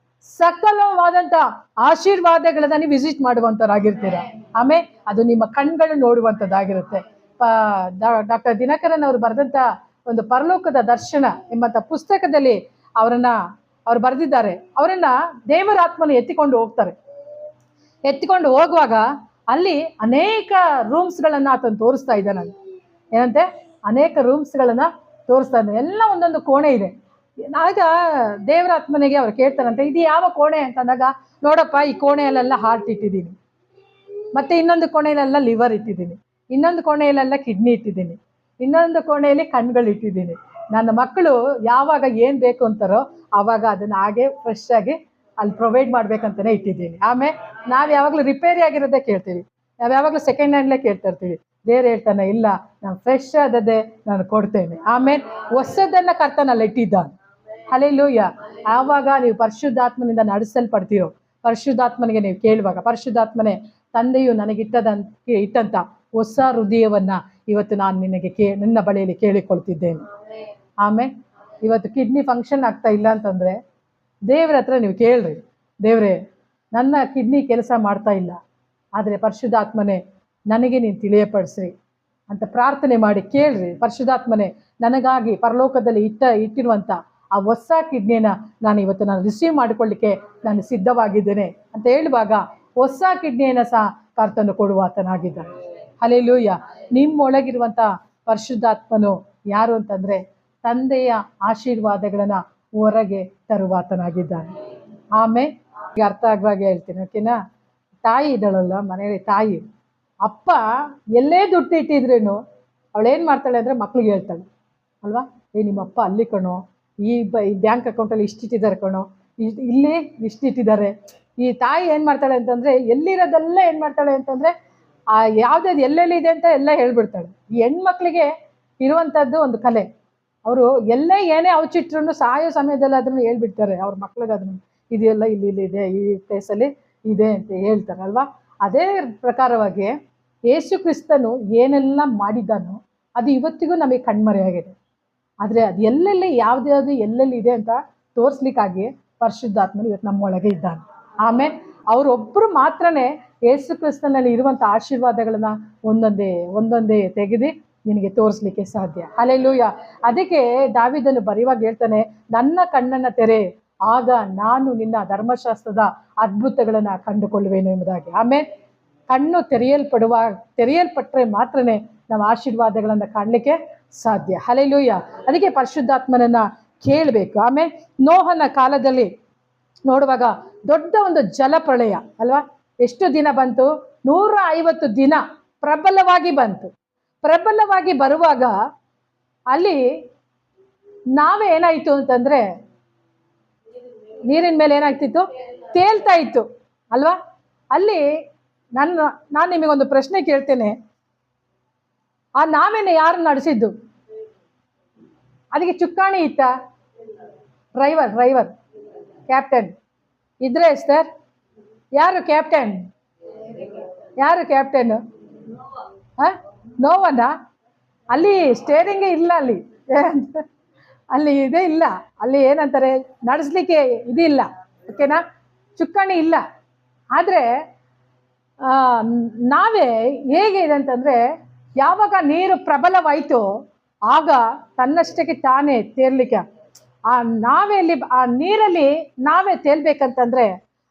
ಸಕಲವಾದಂತ ಆಶೀರ್ವಾದಗಳನ್ನ ನೀವು ವಿಸಿಟ್ ಮಾಡುವಂತವರಾಗಿರ್ತೀರಾ. ಆಮೇಲೆ ಅದು ನಿಮ್ಮ ಕಣ್ಗಳು ನೋಡುವಂತದ್ದಾಗಿರುತ್ತೆ. ಡಾಕ್ಟರ್ ದಿನಕರನ್ ಅವರು ಬರೆದಂತ ಒಂದು ಪರಲೋಕದ ದರ್ಶನ ಎಂಬಂತ ಪುಸ್ತಕದಲ್ಲಿ ಅವ್ರು ಬರೆದಿದ್ದಾರೆ. ಅವರನ್ನ ದೇವರ ಆತ್ಮನ ಎತ್ತಿಕೊಂಡು ಹೋಗ್ತಾರೆ. ಎತ್ತಿಕೊಂಡು ಹೋಗುವಾಗ ಅಲ್ಲಿ ಅನೇಕ ರೂಮ್ಸ್ಗಳನ್ನ ಆತನು ತೋರಿಸ್ತಾ ಇದ್ದಾನೆ. ಏನಂತೆ? ಅನೇಕ ರೂಮ್ಸ್ಗಳನ್ನ ತೋರಿಸ್ತಾ ಇದ್ದಾನೆ. ಎಲ್ಲ ಒಂದೊಂದು ಕೋಣೆ ಇದೆ. ಆಗ ದೇವರಾತ್ಮನಿಗೆ ಅವ್ರು ಕೇಳ್ತಾರಂತೆ, ಇದು ಯಾವ ಕೋಣೆ ಅಂತಂದಾಗ, ನೋಡಪ್ಪ ಈ ಕೋಣೆಯಲ್ಲೆಲ್ಲ ಹಾರ್ಟ್ ಇಟ್ಟಿದ್ದೀನಿ, ಮತ್ತೆ ಇನ್ನೊಂದು ಕೋಣೆಯಲ್ಲೆಲ್ಲ ಲಿವರ್ ಇಟ್ಟಿದ್ದೀನಿ, ಇನ್ನೊಂದು ಕೋಣೆಯಲ್ಲೆಲ್ಲ ಕಿಡ್ನಿ ಇಟ್ಟಿದ್ದೀನಿ, ಇನ್ನೊಂದು ಕೋಣೆಯಲ್ಲಿ ಕಣ್ಗಳು ಇಟ್ಟಿದ್ದೀನಿ. ನನ್ನ ಮಕ್ಕಳು ಯಾವಾಗ ಏನು ಬೇಕು ಅಂತಾರೋ ಆವಾಗ ಅದನ್ನು ಹಾಗೆ ಫ್ರೆಶ್ ಆಗಿ ಅಲ್ಲಿ ಪ್ರೊವೈಡ್ ಮಾಡ್ಬೇಕಂತಾನೆ ಇಟ್ಟಿದ್ದೀನಿ. ಆಮೇಲೆ ನಾವು ಯಾವಾಗಲೂ ರಿಪೇರಿ ಆಗಿರೋದೇ ಕೇಳ್ತೀವಿ, ನಾವು ಯಾವಾಗಲೂ ಸೆಕೆಂಡ್ ಹ್ಯಾಂಡ್ಲೇ ಕೇಳ್ತಾ ಇರ್ತೀವಿ. ದೇವ್ರು ಹೇಳ್ತಾನೆ, ಇಲ್ಲ, ನಾನು ಫ್ರೆಶ್ ಆದದ್ದೇ ನಾನು ಕೊಡ್ತೇನೆ. ಆಮೇಲೆ ಹೊಸದನ್ನ ಕರ್ತನಲ್ಲಿ ಇಟ್ಟಿದ್ದಾನೆ. ಹಲ್ಲೆಲೂಯಾ. ಆವಾಗ ನೀವು ಪರಿಶುದ್ಧಾತ್ಮನಿಂದ ನಡೆಸಲ್ಪಡ್ತೀರೋ, ಪರಿಶುದ್ಧಾತ್ಮನಿಗೆ ನೀವು ಕೇಳುವಾಗ, ಪರಿಶುದ್ಧಾತ್ಮನೇ, ತಂದೆಯು ಇಟ್ಟಂತ ಹೊಸ ಹೃದಯವನ್ನ ಇವತ್ತು ನಾನು ನಿನ್ನ ಬಳಿಯಲ್ಲಿ ಕೇಳಿಕೊಳ್ತಿದ್ದೇನೆ. ಆಮೇಲೆ ಇವತ್ತು ಕಿಡ್ನಿ ಫಂಕ್ಷನ್ ಆಗ್ತಾ ಇಲ್ಲ ಅಂತಂದ್ರೆ ದೇವ್ರ ಹತ್ರ ನೀವು ಕೇಳ್ರಿ, ದೇವ್ರೇ ನನ್ನ ಕಿಡ್ನಿ ಕೆಲಸ ಮಾಡ್ತಾ ಇಲ್ಲ, ಆದರೆ ಪರಿಶುದ್ಧಾತ್ಮನೇ ನನಗೆ ನೀನು ತಿಳಿಯಪಡಿಸ್ರಿ ಅಂತ ಪ್ರಾರ್ಥನೆ ಮಾಡಿ ಕೇಳ್ರಿ. ಪರಿಶುದ್ಧಾತ್ಮನೇ ನನಗಾಗಿ ಪರಲೋಕದಲ್ಲಿ ಇಟ್ಟಿರುವಂಥ ಆ ಹೊಸ ಕಿಡ್ನಿನ ನಾನು ರಿಸೀವ್ ಮಾಡಿಕೊಳ್ಳಿಕ್ಕೆ ನಾನು ಸಿದ್ಧವಾಗಿದ್ದೇನೆ ಅಂತ ಹೇಳುವಾಗ ಹೊಸ ಕಿಡ್ನಿಯನ್ನು ಸಹ ಕರ್ತನು ಕೊಡುವಾತನಾಗಿದ್ದಾನೆ. ಹಲ್ಲೆಲೂಯಾ. ನಿಮ್ಮೊಳಗಿರುವಂಥ ಪರಿಶುದ್ಧಾತ್ಮನು ಯಾರು ಅಂತಂದರೆ ತಂದೆಯ ಆಶೀರ್ವಾದಗಳನ್ನು ಹೊರಗೆ ತರುವಾತನಾಗಿದ್ದಾನೆ. ಆಮೇಲೆ ಈಗ ಅರ್ಥ ಆಗುವಾಗೆ ಹೇಳ್ತೀನಿ, ಓಕೆನಾ? ತಾಯಿ ಇದ್ದಾಳಲ್ಲ ಮನೆಯಲ್ಲಿ, ತಾಯಿ ಅಪ್ಪ ಎಲ್ಲೇ ದುಡ್ಡು ಇಟ್ಟಿದ್ರೇನು ಅವಳೇನು ಮಾಡ್ತಾಳೆ ಅಂದರೆ ಮಕ್ಳಿಗೆ ಹೇಳ್ತಾಳೆ ಅಲ್ವಾ, ನಿಮ್ಮಪ್ಪ ಅಲ್ಲಿ ಕಣೋ, ಈ ಬ್ಯಾಂಕ್ ಅಕೌಂಟಲ್ಲಿ ಇಷ್ಟಿಟ್ಟಿದ್ದಾರೆ ಕಣೋ, ಇಲ್ಲಿ ಇಷ್ಟಿಟ್ಟಿದ್ದಾರೆ. ಈ ತಾಯಿ ಏನು ಮಾಡ್ತಾಳೆ ಅಂತಂದರೆ ಎಲ್ಲಿರೋದೆಲ್ಲ ಏನು ಮಾಡ್ತಾಳೆ ಅಂತಂದರೆ ಯಾವುದಾದ್ರು ಎಲ್ಲೆಲ್ಲಿದೆ ಅಂತ ಎಲ್ಲ ಹೇಳ್ಬಿಡ್ತಾಳೆ. ಈ ಹೆಣ್ಮಕ್ಳಿಗೆ ಇರುವಂಥದ್ದು ಒಂದು ಕಲೆ. ಅವರು ಎಲ್ಲೇ ಏನೇ ಔಚಿಟ್ರು ಸಾಯೋ ಸಮಯದಲ್ಲಿ ಅದನ್ನು ಹೇಳ್ಬಿಡ್ತಾರೆ ಅವ್ರ ಮಕ್ಳಿಗೆ, ಅದನ್ನು ಇದೆಲ್ಲ ಇಲ್ಲಿ ಇದೆ, ಈ ಪ್ಲೇಸಲ್ಲಿ ಇದೆ ಅಂತ ಹೇಳ್ತಾರೆ ಅಲ್ವಾ. ಅದೇ ಪ್ರಕಾರವಾಗಿ ಯೇಸು ಕ್ರಿಸ್ತನು ಏನೆಲ್ಲ ಮಾಡಿದ್ದಾನೋ ಅದು ಇವತ್ತಿಗೂ ನಮಗೆ ಕಣ್ಮರೆಯಾಗಿದೆ. ಆದರೆ ಅದು ಎಲ್ಲೆಲ್ಲಿ ಯಾವ್ದು ಎಲ್ಲೆಲ್ಲಿ ಇದೆ ಅಂತ ತೋರಿಸ್ಲಿಕ್ಕಾಗಿ ಪರಿಶುದ್ಧಾತ್ಮನು ಇವತ್ತು ನಮ್ಮೊಳಗೆ ಇದ್ದಾನೆ. ಆಮೇಲೆ ಅವರೊಬ್ಬರು ಮಾತ್ರನೇ ಯೇಸು ಕ್ರಿಸ್ತನಲ್ಲಿ ಇರುವಂಥ ಆಶೀರ್ವಾದಗಳನ್ನ ಒಂದೊಂದೇ ತೆಗೆದು ನಿನಗೆ ತೋರಿಸ್ಲಿಕ್ಕೆ ಸಾಧ್ಯ. ಹಲ್ಲೆಲೂಯಾ. ಅದಕ್ಕೆ ದಾವೀದನು ಬರೆಯುವಾಗ ಹೇಳ್ತಾನೆ, ನನ್ನ ಕಣ್ಣನ್ನು ತೆರೆ, ಆಗ ನಾನು ನಿನ್ನ ಧರ್ಮಶಾಸ್ತ್ರದ ಅದ್ಭುತಗಳನ್ನು ಕಂಡುಕೊಳ್ಳುವೇನು ಎಂಬುದಾಗಿ. ಆಮೇಲೆ ಕಣ್ಣು ತೆರೆಯಲ್ಪಟ್ಟರೆ ಮಾತ್ರನೇ ನಾವು ಆಶೀರ್ವಾದಗಳನ್ನು ಕಾಣಲಿಕ್ಕೆ ಸಾಧ್ಯ. ಹಲ್ಲೆಲೂಯಾ. ಅದಕ್ಕೆ ಪರಿಶುದ್ಧಾತ್ಮನನ್ನ ಕೇಳಬೇಕು. ಆಮೇಲೆ ನೋಹನ ಕಾಲದಲ್ಲಿ ನೋಡುವಾಗ ದೊಡ್ಡ ಒಂದು ಜಲಪ್ರಳಯ ಅಲ್ವಾ, ಎಷ್ಟು ದಿನ ಬಂತು? 150 ದಿನ ಪ್ರಬಲವಾಗಿ ಬಂತು. ಪ್ರಬಲವಾಗಿ ಬರುವಾಗ ಅಲ್ಲಿ ನಾವೇ ಏನಾಯಿತು ಅಂತಂದ್ರೆ ನೀರಿನ ಮೇಲೆ ಏನಾಗ್ತಿತ್ತು? ತೇಲ್ತಾ ಇತ್ತು ಅಲ್ವಾ. ಅಲ್ಲಿ ನಾನು ನಿಮಗೊಂದು ಪ್ರಶ್ನೆ ಕೇಳ್ತೇನೆ, ಆ ನಾವೇನ ಯಾರು ನಡೆಸಿದ್ದು? ಅದಕ್ಕೆ ಚುಕ್ಕಾಣಿ ಇತ್ತ? ಡ್ರೈವರ್ ಕ್ಯಾಪ್ಟನ್ ಇದ್ರೆ ಸರ್, ಯಾರು ಕ್ಯಾಪ್ಟನ್? ನೋವನ? ಅಲ್ಲಿ ಸ್ಟೇರಿಂಗೇ ಇಲ್ಲ, ಅಲ್ಲಿ ಇದೇ ಇಲ್ಲ, ಅಲ್ಲಿ ಏನಂತಾರೆ ನಡೆಸ್ಲಿಕ್ಕೆ ಇದಿಲ್ಲ, ಓಕೆನಾ, ಚುಕ್ಕಾಣಿ ಇಲ್ಲ. ಆದರೆ ನಾವೇ ಹೇಗೆ ಇದೆ ಅಂತಂದರೆ ಯಾವಾಗ ನೀರು ಪ್ರಬಲವಾಯಿತು ಆಗ ತನ್ನಷ್ಟಕ್ಕೆ ತಾನೇ ತೇರ್ಲಿಕ್ಕೆ ನಾವೇ ಅಲ್ಲಿ ಆ ನೀರಲ್ಲಿ ನಾವೇ ತೇಲ್ಬೇಕಂತಂದರೆ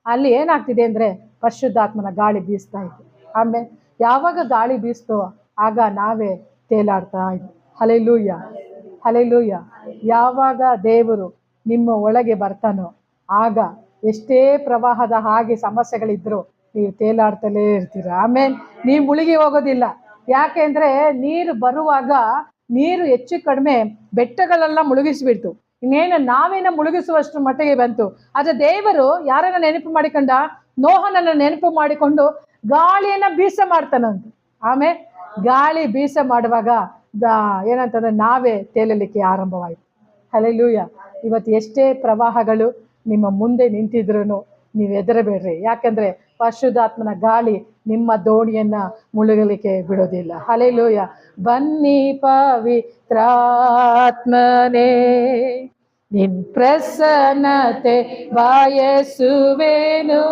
ಅಲ್ಲಿ ಏನಾಗ್ತಿದೆ ಅಂದರೆ ಪರಿಶುದ್ಧಾತ್ಮನ ಗಾಳಿ ಬೀಸ್ತಾ ಇತ್ತು. ಆಮೇಲೆ ಯಾವಾಗ ಗಾಳಿ ಬೀಸ್ತೋ ಆಗ ನಾವೇ ತೇಲಾಡ್ತಾ ಇದ್ವಿ. Hallelujah, hallelujah. ಯಾವಾಗ ದೇವರು ನಿಮ್ಮ ಒಳಗೆ ಬರ್ತಾನೋ ಆಗ ಎಷ್ಟೇ ಪ್ರವಾಹದ ಹಾಗೆ ಸಮಸ್ಯೆಗಳಿದ್ರು ನೀವು ತೇಲಾಡ್ತಲೇ ಇರ್ತೀರ. ಆಮೇಲೆ ನೀವು ಮುಳುಗಿ ಹೋಗೋದಿಲ್ಲ. ಯಾಕೆಂದ್ರೆ ನೀರು ಬರುವಾಗ ನೀರು ಹೆಚ್ಚು ಕಡಿಮೆ ಬೆಟ್ಟಗಳೆಲ್ಲ ಮುಳುಗಿಸ್ಬಿಡ್ತು, ಇನ್ನೇನು ನಾವೇನ ಮುಳುಗಿಸುವಷ್ಟು ಮಟ್ಟಿಗೆ ಬಂತು. ಆದ್ರೆ ದೇವರು ಯಾರನ್ನ ನೆನಪು ಮಾಡಿಕೊಂಡ? ನೋಹನನ್ನ ನೆನಪು ಮಾಡಿಕೊಂಡು ಗಾಳಿಯನ್ನ ಬೀಸ ಮಾಡ್ತಾನಂತೆ. ಆಮೇಲೆ ಗಾಳಿ ಬೀಸ ಮಾಡುವಾಗ ಏನಂತಂದ್ರೆ ನಾವೇ ತೇಲಲಿಕ್ಕೆ ಆರಂಭವಾಯಿತು. ಹಲ್ಲೆಲೂಯಾ. ಇವತ್ತು ಎಷ್ಟೇ ಪ್ರವಾಹಗಳು ನಿಮ್ಮ ಮುಂದೆ ನಿಂತಿದ್ರು ನೀವು ಹೆದರಬೇಡ್ರಿ. ಯಾಕಂದ್ರೆ ಪರಿಶುದ್ಧಾತ್ಮನ ಗಾಳಿ ನಿಮ್ಮ ದೋಣಿಯನ್ನ ಮುಳುಗಲಿಕ್ಕೆ ಬಿಡೋದಿಲ್ಲ. ಹಲ್ಲೆಲೂಯಾ. ಬನ್ನಿ ಪವಿತ್ರಾತ್ಮನೇ, ನಿನ್ ಪ್ರಸನ್ನತೆ ಬಯಸುವೆನು,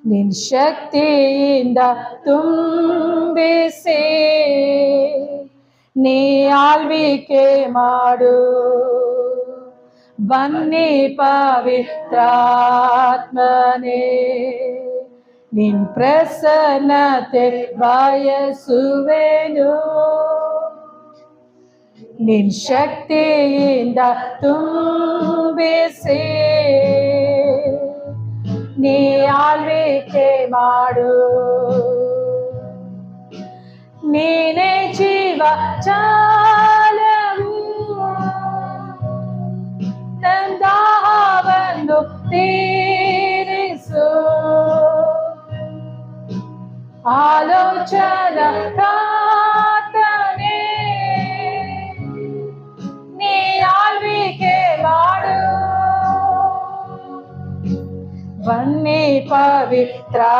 ನಿನ್ ಶಕ್ತಿಯಿಂದ ತುಂಬಿಸಿ ನೀ ಆಳ್ವಿಕೆ ಮಾಡು. ಬನ್ನಿ ಪವಿತ್ರಾತ್ಮನೇ, ನಿನ್ ಪ್ರಸನ್ನತೆ ಬಯಸುವೆನು, ನಿನ್ ಶಕ್ತಿಯಿಂದ ತುಂಬಿಸಿ ನೀ ಆಳ್ವಿಕೆ ಮಾಡು. ನೀನೇ ಜೀವ ಜಾಲವು, ನನ್ನ ದಾಹವನ್ನು ತೀರಿಸು. ಆಲೋಚನಾ ಕರ್ತನೇ, ನೀ ಆಳ್ವಿಕೆ ಮಾಡು. ಬನ್ನಿ ಪವಿತ್ರಾತ್ಮನೇ,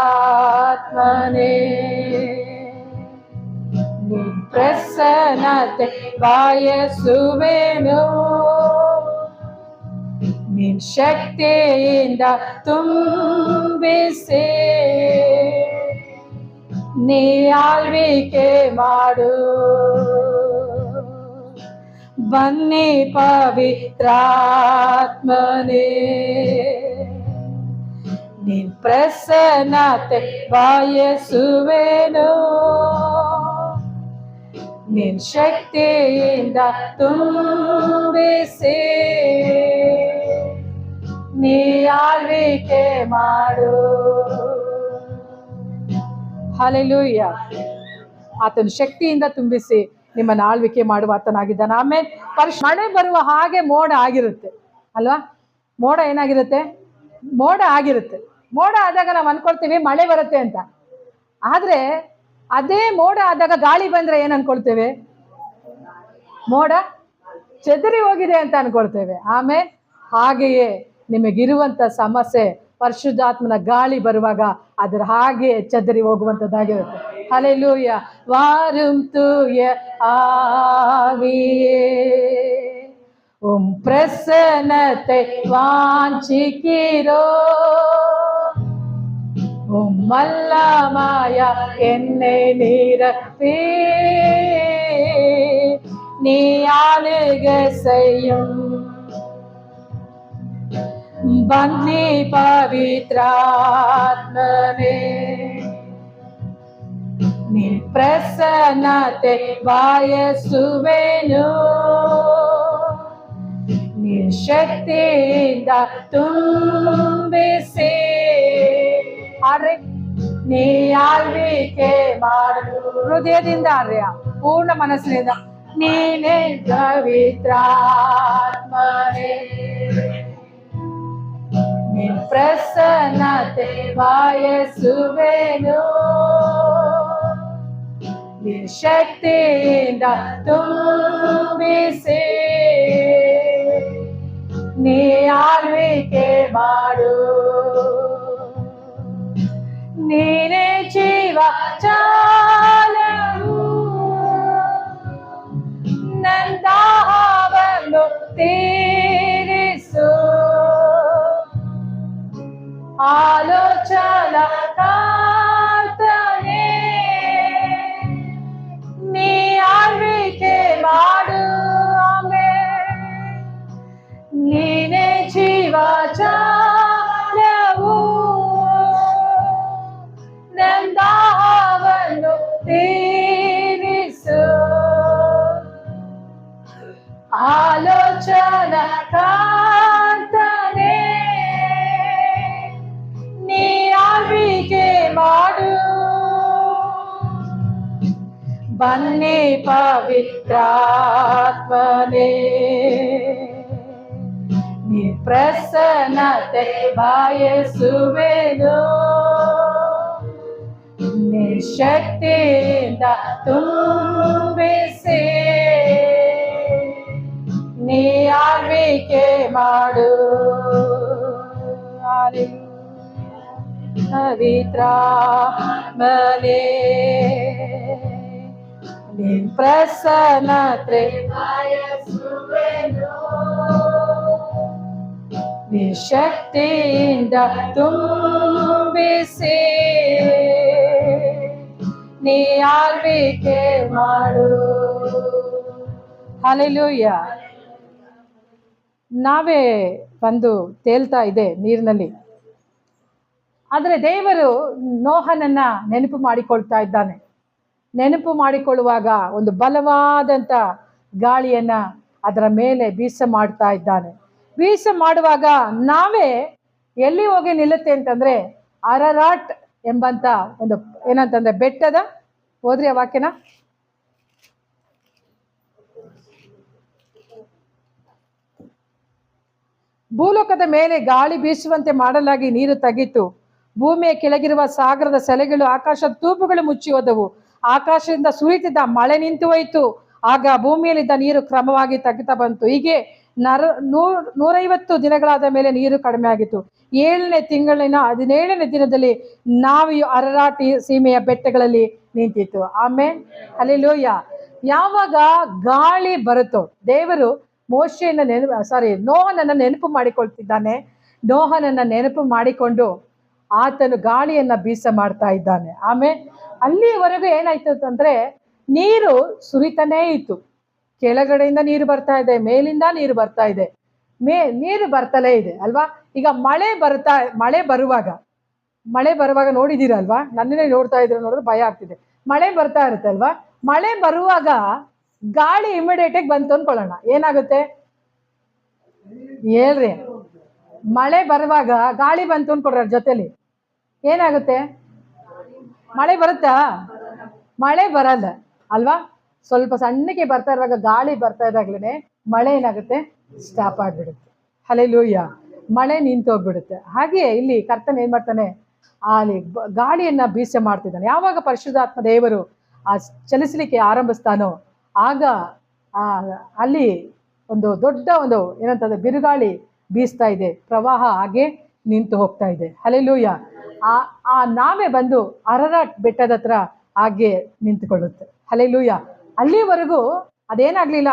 ನಿನ್ ಪ್ರಸನ್ನತೆ ಬಯಸುವೆನು, ನಿನ್ ಶಕ್ತಿಯಿಂದ ತುಂಬಿಸಿ ನೀ ಆಳ್ವಿಕೆ ಮಾಡು. ಬನ್ನಿ ಪವಿತ್ರಾತ್ಮನೇ, ನಿನ್ ಪ್ರಸನ್ನತೆ ಬಯಸುವೆನು, ನಿನ್ ಶಕ್ತಿಯಿಂದ ತುಂಬಿಸಿ ನೀ ಆಳ್ವಿಕೆ ಮಾಡು. ಹಲ್ಲೆಲೂಯಾ. ಆತನ ಶಕ್ತಿಯಿಂದ ತುಂಬಿಸಿ ನಿಮ್ಮನ್ನ ಆಳ್ವಿಕೆ ಮಾಡುವ ಆತನಾಗಿದ್ದಾನೆ. ಆಮೇಲೆ ಮಳೆ ಬರುವ ಹಾಗೆ ಮೋಡ ಆಗಿರುತ್ತೆ ಅಲ್ವಾ? ಮೋಡ ಏನಾಗಿರುತ್ತೆ? ಮೋಡ ಆಗಿರುತ್ತೆ. ಮೋಡ ಆದಾಗ ನಾವು ಅನ್ಕೊಳ್ತೀವಿ ಮಳೆ ಬರುತ್ತೆ ಅಂತ. ಆದ್ರೆ ಅದೇ ಮೋಡ ಆದಾಗ ಗಾಳಿ ಬಂದ್ರೆ ಏನ್ ಅನ್ಕೊಳ್ತೇವೆ? ಮೋಡ ಚದರಿ ಹೋಗಿದೆ ಅಂತ ಅನ್ಕೊಳ್ತೇವೆ. ಆಮೇಲೆ ಹಾಗೆಯೇ ನಿಮಗಿರುವಂತ ಸಮಸ್ಯೆ ಪರಿಶುದ್ಧಾತ್ಮನ ಗಾಳಿ ಬರುವಾಗ ಅದರ ಹಾಗೆ ಚದರಿ ಹೋಗುವಂತದ್ದಾಗಿರುತ್ತೆ. ಹಲ್ಲೆಲೂಯಾ. ವಾರುಂ ತೂಯ ಆವಿಯೇ, பிரசன்னத்தை வாஞ்சிக்கிறோ, வல்லமையா என்னை நிரப்பி நீ ஆளுகை செய்யும். बन्नी पवित्रात्मने, ನಿನ್ ಪ್ರಸನ್ನತೆ ಬಯಸುವೆನು, ನಿನ್ ಶಕ್ತಿಯಿಂದ ತುಂಬಿಸಿ ಆದ್ರೆ ನೀ ಆಳ್ವಿಕೆ ಮಾಡು. ಹೃದಯದಿಂದ ಆರ್ಯ, ಪೂರ್ಣ ಮನಸ್ಸಿನಿಂದ ನೀನೇ ಪವಿತ್ರಾತ್ಮನೇ, ನಿನ್ ಪ್ರಸನ್ನತೆ ಬಯಸುವೆನು, ನಿನ್ ಶಕ್ತಿಯಿಂದ ತುಂಬಿಸಿ ನೀ ಆಳ್ವಿಕೆ ಮಾಡು. ನೀನೇ ಜೀವ ಜಾಲವು, ನನ್ನ ದಾಹವನ್ನು ತೀರಿಸು. ಆಲೋಚನಾ ಕರ್ತನೇ, ನೀ ಆಳ್ವಿಕೆ ಮಾಡು. ನೀನೇ ಜೀವ ಜಾಲವು, ನನ್ನ ದಾಹವನ್ನು ತೀರಿಸು. ಆಲೋಚನಾ ಕಾಂತನೇ ನೀ ಆಳ್ವಿಕೆ ಮಾಡು. ಬನ್ನಿ ಪವಿತ್ರಾತ್ಮನೇ ನೀ ಪ್ರಸನ್ನತೆ ಬಯಸುವೆನು. ನೀ ಶಕ್ತಿಯಿಂದ ತುಂಬಿಸಿ ನೀ ಆಳ್ವಿಕೆ ಮಾಡು. ಪವಿತ್ರಾತ್ಮನೇ ನೀ ಪ್ರಸನ್ನತೆ ಬಯಸುವೆನು. ನೀ ಶಕ್ತಿಯಿಂದ ತುಂಬಿಸಿ ನೀ ಆಳ್ವಿಕೆ ಮಾಡು. ಹಲ್ಲೆಲೂಯ. ನಾವೇ ಬಂದು ತೇಲ್ತಾ ಇದೆ ನೀರಿನಲ್ಲಿ, ಆದರೆ ದೇವರು ನೋಹನನ್ನ ನೆನಪು ಮಾಡಿಕೊಳ್ತಾ ಇದ್ದಾನೆ. ನೆನಪು ಮಾಡಿಕೊಳ್ಳುವಾಗ ಒಂದು ಬಲವಾದಂಥ ಗಾಳಿಯನ್ನ ಅದರ ಮೇಲೆ ಬೀಸ ಮಾಡ್ತಾ ಇದ್ದಾನೆ. ಬೀಸ ಮಾಡುವಾಗ ನಾವೇ ಎಲ್ಲಿ ಹೋಗಿ ನಿಲ್ಲುತ್ತೆ ಅಂತಂದ್ರೆ ಅರರಾಟ್ ಎಂಬಂತ ಒಂದು ಏನಂತಂದ್ರೆ ಬೆಟ್ಟದ, ಹೋದ್ರಿ ಆ ವಾಕ್ಯನ, ಭೂಲೋಕದ ಮೇಲೆ ಗಾಳಿ ಬೀಸುವಂತೆ ಮಾಡಲಾಗಿ ನೀರು ತಗ್ಗಿತು. ಭೂಮಿಯ ಕೆಳಗಿರುವ ಸಾಗರದ ಸೆಲೆಗಳು ಆಕಾಶದ ತೂಪುಗಳು ಮುಚ್ಚಿ ಹೋದವು. ಆಕಾಶದಿಂದ ಸುರಿತಿದ್ದ ಮಳೆ ನಿಂತು ಹೋಯಿತು. ಆಗ ಭೂಮಿಯಲ್ಲಿದ್ದ ನೀರು ಕ್ರಮವಾಗಿ ತಗ್ಗುತ್ತಾ ಬಂತು. ಹೀಗೆ 150 ದಿನಗಳಾದ ಮೇಲೆ ನೀರು ಕಡಿಮೆ ಆಗಿತ್ತು. 7ನೇ ತಿಂಗಳಿನ 17ನೇ ದಿನದಲ್ಲಿ ನಾವೆಯು ಅರರಾಟ್ ಸೀಮೆಯ ಬೆಟ್ಟಗಳಲ್ಲಿ ನಿಂತಿತ್ತು. ಆಮೇಲೆ ಹಲ್ಲೆಲೂಯ. ಯಾವಾಗ ಗಾಳಿ ಬರುತ್ತೋ ದೇವರು ನೋಹನನ್ನ ನೆನಪು ಮಾಡಿಕೊಳ್ತಿದ್ದಾನೆ. ನೋಹನನ್ನ ನೆನಪು ಮಾಡಿಕೊಂಡು ಆತನು ಗಾಳಿಯನ್ನ ಬೀಸ ಮಾಡ್ತಾ ಇದ್ದಾನೆ. ಆಮೇಲೆ ಅಲ್ಲಿವರೆಗೂ ಏನಾಯ್ತು ಅಂತಂದ್ರೆ ನೀರು ಸುರಿತಾನೇ ಇತ್ತು. ಕೆಳಗಡೆಯಿಂದ ನೀರು ಬರ್ತಾ ಇದೆ, ಮೇಲಿಂದ ನೀರು ಬರ್ತಾ ಇದೆ, ನೀರು ಬರ್ತಲೇ ಇದೆ ಅಲ್ವಾ. ಈಗ ಮಳೆ ಬರುವಾಗ ನೋಡಿದ್ದೀರಲ್ವಾ, ನನ್ನನ್ನೇ ನೋಡ್ತಾ ಇದ್ರೆ ನೋಡಿದ್ರೆ ಭಯ ಆಗ್ತಿದೆ. ಮಳೆ ಬರ್ತಾ ಇರುತ್ತೆ ಅಲ್ವಾ. ಮಳೆ ಬರುವಾಗ ಗಾಳಿ ಇಮಿಡಿಯೇಟ್ ಆಗಿ ಬಂತು ಅನ್ಕೊಳ್ಳೋಣ, ಏನಾಗುತ್ತೆ ಹೇಳ್ರಿ? ಮಳೆ ಬರುವಾಗ ಗಾಳಿ ಬಂತು ಅನ್ಕೊಡ್ರ ಜೊತೆಲಿ ಏನಾಗುತ್ತೆ? ಮಳೆ ಬರುತ್ತಾ? ಮಳೆ ಬರಲ್ಲ ಅಲ್ವಾ. ಸ್ವಲ್ಪ ಸಣ್ಣಕ್ಕೆ ಬರ್ತಾ ಇರುವಾಗ ಗಾಳಿ ಬರ್ತಾ ಇದ್ದಾಗ್ಲೇ ಮಳೆ ಏನಾಗುತ್ತೆ? ಸ್ಟಾಪ್ ಆಗ್ಬಿಡುತ್ತೆ. ಹಲ್ಲೆಲೂಯ. ಮಳೆ ನಿಂತೋಗ್ಬಿಡುತ್ತೆ. ಹಾಗೆ ಇಲ್ಲಿ ಕರ್ತನ ಏನ್ ಮಾಡ್ತಾನೆ? ಅಲ್ಲಿ ಗಾಳಿಯನ್ನ ಬೀಸ ಮಾಡ್ತಿದ್ದಾನೆ. ಯಾವಾಗ ಪರಿಶುದ್ಧಾತ್ಮ ದೇವರು ಚಲಿಸಲಿಕ್ಕೆ ಆರಂಭಿಸ್ತಾನೋ ಆಗ ಅಲ್ಲಿ ಒಂದು ದೊಡ್ಡ ಒಂದು ಏನಂತಂದ್ರೆ ಬಿರುಗಾಳಿ ಬೀಸ್ತಾ ಇದೆ, ಪ್ರವಾಹ ಹಾಗೆ ನಿಂತು ಹೋಗ್ತಾ ಇದೆ. ಹಲ್ಲೆಲೂಯ. ಆ ನಾವೇ ಬಂದು ಅರರಾಟ್ ಬೆಟ್ಟದ ಹತ್ರ ಹಾಗೆ ನಿಂತುಕೊಳ್ಳುತ್ತೆ. ಹಲ್ಲೆಲೂಯ. ಅಲ್ಲಿವರೆಗೂ ಅದೇನಾಗ್ಲಿಲ್ಲ,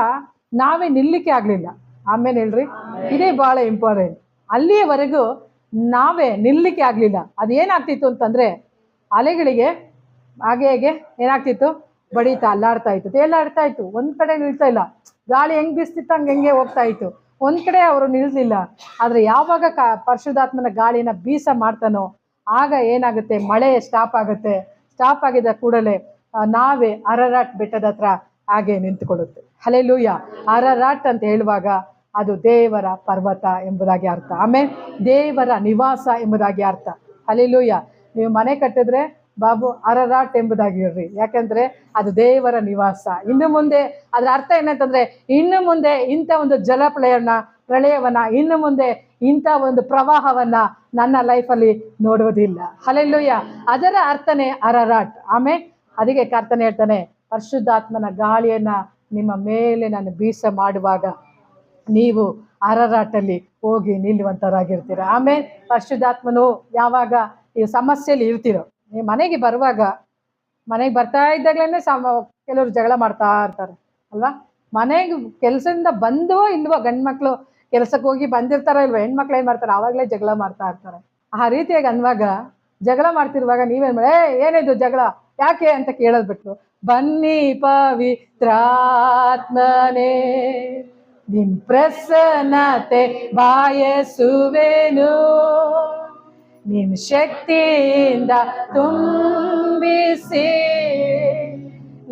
ನಾವೇ ನಿಲ್ಲಿಕ್ಕೆ ಆಗ್ಲಿಲ್ಲ. ಆಮೇಲೆ ಹೇಳ್ರಿ, ಇದೇ ಬಹಳ ಇಂಪಾರ್ಟೆಂಟ್. ಅಲ್ಲಿಯವರೆಗೂ ನಾವೇ ನಿಲ್ಲಿಕ್ಕೆ ಆಗ್ಲಿಲ್ಲ. ಅದೇನಾಗ್ತಿತ್ತು ಅಂತಂದ್ರೆ ಅಲೆಗಳಿಗೆ ಹಾಗೆ ಏನಾಗ್ತಿತ್ತು? ಬಡಿತಾ ಅಲ್ಲಾಡ್ತಾ ಇತ್ತು, ತೇಲಾಡ್ತಾ ಇತ್ತು. ಒಂದ್ ಕಡೆ ನಿಲ್ತಾ ಇಲ್ಲ. ಗಾಳಿ ಹೆಂಗ್ ಬೀಸ್ತಿತ್ತು ಹಂಗೆ ಹೋಗ್ತಾ ಇತ್ತು. ಒಂದ್ ಕಡೆ ಅವರು ನಿಲ್ಲಿಲ್ಲ. ಆದ್ರೆ ಯಾವಾಗ ಪರಿಶುದ್ಧಾತ್ಮನ ಗಾಳಿನ ಬೀಸ ಮಾಡ್ತಾನೋ ಆಗ ಏನಾಗುತ್ತೆ? ಮಳೆ ಸ್ಟಾಪ್ ಆಗುತ್ತೆ. ಸ್ಟಾಪ್ ಆಗಿದ ಕೂಡಲೇ ನಾವೇ ಅರರಾಟ್ ಬೆಟ್ಟದ ಹತ್ರ ಹಾಗೆ ನಿಂತುಕೊಳ್ಳುತ್ತೆ. ಹಲ್ಲೆಲೂಯ. ಅರರಾಟ್ ಅಂತ ಹೇಳುವಾಗ ಅದು ದೇವರ ಪರ್ವತ ಎಂಬುದಾಗಿ ಅರ್ಥ. ಆಮೇಲೆ ದೇವರ ನಿವಾಸ ಎಂಬುದಾಗಿ ಅರ್ಥ. ಹಲ್ಲೆಲೂಯ. ನೀವು ಮನೆ ಕಟ್ಟಿದ್ರೆ ಬಾಬು ಅರರಾಟ್ ಎಂಬುದಾಗಿ ಹೇಳ್ರಿ, ಯಾಕಂದ್ರೆ ಅದು ದೇವರ ನಿವಾಸ. ಇನ್ನು ಮುಂದೆ ಅದರ ಅರ್ಥ ಏನಂತಂದ್ರೆ, ಇನ್ನು ಮುಂದೆ ಇಂಥ ಒಂದು ಪ್ರಳಯವನ್ನ ಇನ್ನು ಮುಂದೆ ಇಂಥ ಒಂದು ಪ್ರವಾಹವನ್ನ ನನ್ನ ಲೈಫಲ್ಲಿ ನೋಡುವುದಿಲ್ಲ. ಹಲ್ಲೆಲೂಯ. ಅದರ ಅರ್ಥನೇ ಅರರಾಟ್. ಆಮೇಲೆ ಅದಕ್ಕೆ ಕರ್ತನೆ ಹೇಳ್ತಾನೆ, ಪರಿಶುದ್ಧಾತ್ಮನ ಗಾಳಿಯನ್ನ ನಿಮ್ಮ ಮೇಲೆ ನಾನು ಬೀಸ ಮಾಡುವಾಗ ನೀವು ಅರರಾಟಲ್ಲಿ ಹೋಗಿ ನಿಲ್ಲುವಂತರಾಗಿರ್ತೀರ. ಆಮೇಲೆ ಪರಿಶುದ್ಧಾತ್ಮನು ಯಾವಾಗ ಈ ಸಮಸ್ಯೆಯಲ್ಲಿ ಇರ್ತೀರೋ, ನೀವು ಮನೆಗೆ ಬರ್ತಾ ಇದ್ದಾಗಲೇ ಕೆಲವರು ಜಗಳ ಮಾಡ್ತಾ ಇರ್ತಾರೆ ಅಲ್ವಾ. ಮನೆಗೆ ಕೆಲಸದಿಂದ ಬಂದೋ ಇಲ್ವೋ, ಗಂಡು ಮಕ್ಳು ಕೆಲ್ಸಕ್ಕೆ ಹೋಗಿ ಬಂದಿರ್ತಾರೋ ಇಲ್ವೋ, ಹೆಣ್ಮಕ್ಳು ಏನ್ ಮಾಡ್ತಾರೆ? ಆವಾಗಲೇ ಜಗಳ ಮಾಡ್ತಾ ಇರ್ತಾರೆ. ಆ ರೀತಿಯಾಗಿ ಅನ್ವಾಗ ಜಗಳ ಮಾಡ್ತಿರುವಾಗ ನೀವೇನ್ ಮಾಡಿ, ಏನಿದು ಜಗಳ ಯಾಕೆ ಅಂತ ಕೇಳೋದ್ ಬಿಟ್ಟು, ಬನ್ನಿ ಪವಿತ್ರಾತ್ಮನೇ ನಿನ್ ಪ್ರಸನ್ನತೆ ಬಯಸುವೆನು, ನಿನ್ ಶಕ್ತಿಯಿಂದ ತುಂಬಿಸಿ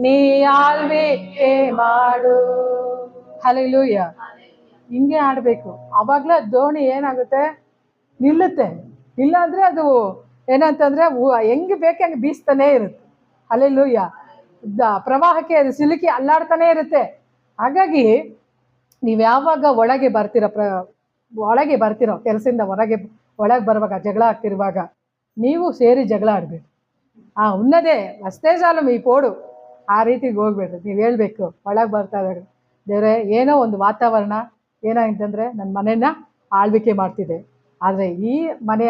ನೀ ಆಳ್ವಿಕೆ ಮಾಡು. ಹಲ್ಲೆಲೂಯಾ. ಹಿಂಗೆ ಆಡಬೇಕು. ಆವಾಗಲೇ ದೋಣಿ ಏನಾಗುತ್ತೆ, ನಿಲ್ಲುತ್ತೆ. ಇಲ್ಲಾಂದರೆ ಅದು ಏನಂತಂದರೆ ಹೆಂಗೆ ಬೇಕೆ ಹಂಗೆ ಬೀಸ್ತಾನೇ ಇರುತ್ತೆ. ಹಲ್ಲೆಲೂಯಾ. ಪ್ರವಾಹಕ್ಕೆ ಅದು ಸಿಲುಕಿ ಅಲ್ಲಾಡ್ತಾನೇ ಇರುತ್ತೆ. ಹಾಗಾಗಿ ನೀವು ಯಾವಾಗ ಒಳಗೆ ಬರ್ತಿರೋ ಕೆಲಸದಿಂದ ಒಳಗೆ ಬರುವಾಗ, ಜಗಳ ಆಗ್ತಿರುವಾಗ ನೀವು ಸೇರಿ ಜಗಳ ಆಡಬೇಕು. ಉನ್ನದೇ ಅಷ್ಟೇ ಸಾಲು ಈ ಪೋಡು ಆ ರೀತಿಗೆ ಹೋಗ್ಬೇಡ್ರಿ. ನೀವು ಹೇಳ್ಬೇಕು ಒಳಗೆ ಬರ್ತಾ ಇದ್ದಾಗ, ದೇವರೇ ಏನೋ ಒಂದು ವಾತಾವರಣ ಏನಾಗಿತ್ತಂದರೆ ನನ್ನ ಮನೆಯನ್ನ ಆಳ್ವಿಕೆ ಮಾಡ್ತಿದೆ, ಆದರೆ ಈ ಮನೆ